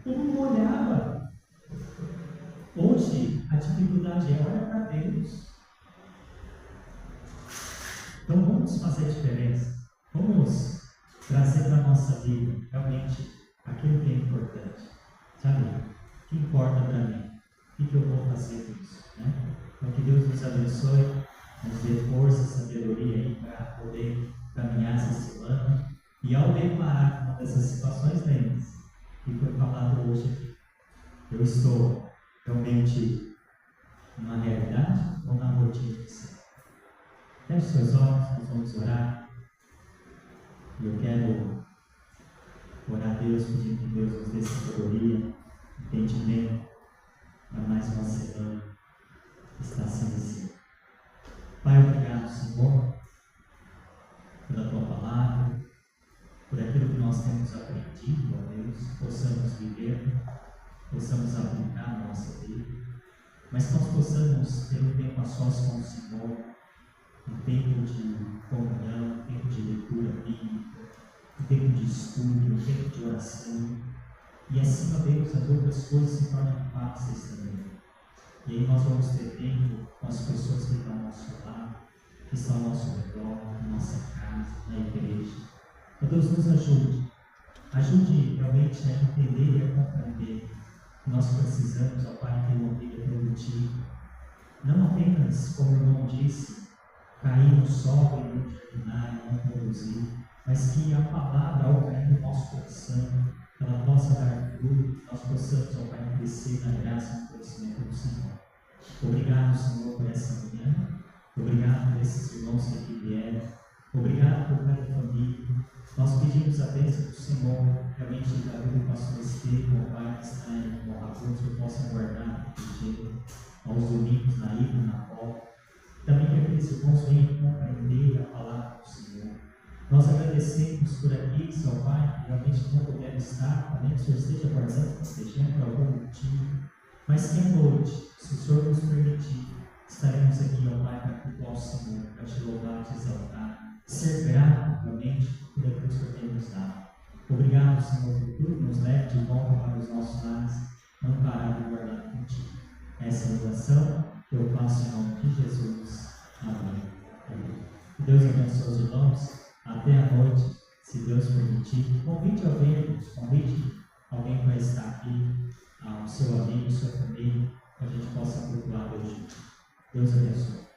todo mundo olhava. Hoje, a dificuldade é olhar para Deus. Então, vamos fazer a diferença. Vamos trazer para a nossa vida, realmente, aquilo que é importante. Sabe? O que importa para mim? O que eu vou fazer com isso? Né? Então, que Deus nos abençoe, nos dê força, sabedoria aí para poder caminhar essa semana. E ao deparar com uma dessas situações, lembre-se que foi falado hoje aqui. Eu estou realmente numa realidade ou na rotina de sempre? Feche seus olhos, nós vamos orar. E eu quero orar a Deus, pedindo que Deus nos dê sabedoria, entendimento para mais uma semana que está sendo assim. Pai, obrigado, Senhor, pela Tua palavra, por aquilo que nós temos aprendido, ó Deus, possamos viver, possamos aplicar na nossa vida, mas que nós possamos ter um tempo a sós com o Senhor, um tempo de comunhão, um tempo de leitura bíblica, um tempo de estudo, um tempo de oração, e acima deles as outras coisas se tornam fáceis também. E aí nós vamos ter tempo com as pessoas que estão ao nosso lado, que estão ao nosso redor, na nossa casa, na igreja. Ó Deus, nos ajude. Ajude realmente a entender e a compreender que nós precisamos, ó Pai, ter uma vida produtiva. Não apenas, como o irmão disse, cair no solo e não germinar e não produzir, mas que a palavra, ao cair no nosso coração, ela possa dar fruto, nós possamos, ó Pai, crescer na graça e no conhecimento do Senhor. Obrigado, Senhor, por essa manhã. Obrigado por esses irmãos que aqui vieram. Obrigado por cada família. Nós pedimos a bênção do Senhor, realmente da vida do pastor Estevam, o Pai que está em Morragudo, que possa guardar aos domingos na ida e na volta. Também que aqueles irmãos venham compreender a palavra do Senhor. Nós agradecemos por aqui, seu Pai, que realmente não puderam estar, também que o Senhor esteja guardando, estejando por algum motivo. Mas que à noite, se o Senhor nos permitir, estaremos aqui, ó Pai, para cultuar o Senhor, para te louvar, te exaltar, ser grato realmente por aquilo que o Senhor tem nos dado. Obrigado, Senhor, por tudo que nos leva de volta para os nossos lares, amparado e guardado contigo. Essa é a oração que eu faço em nome de Jesus. Amém. Que Deus abençoe os irmãos. Até a noite, se Deus permitir. Convide alguém, alguém que vai estar aqui, o seu amigo, sua família, para a gente possa cultuar Deus junto. Deus abençoe.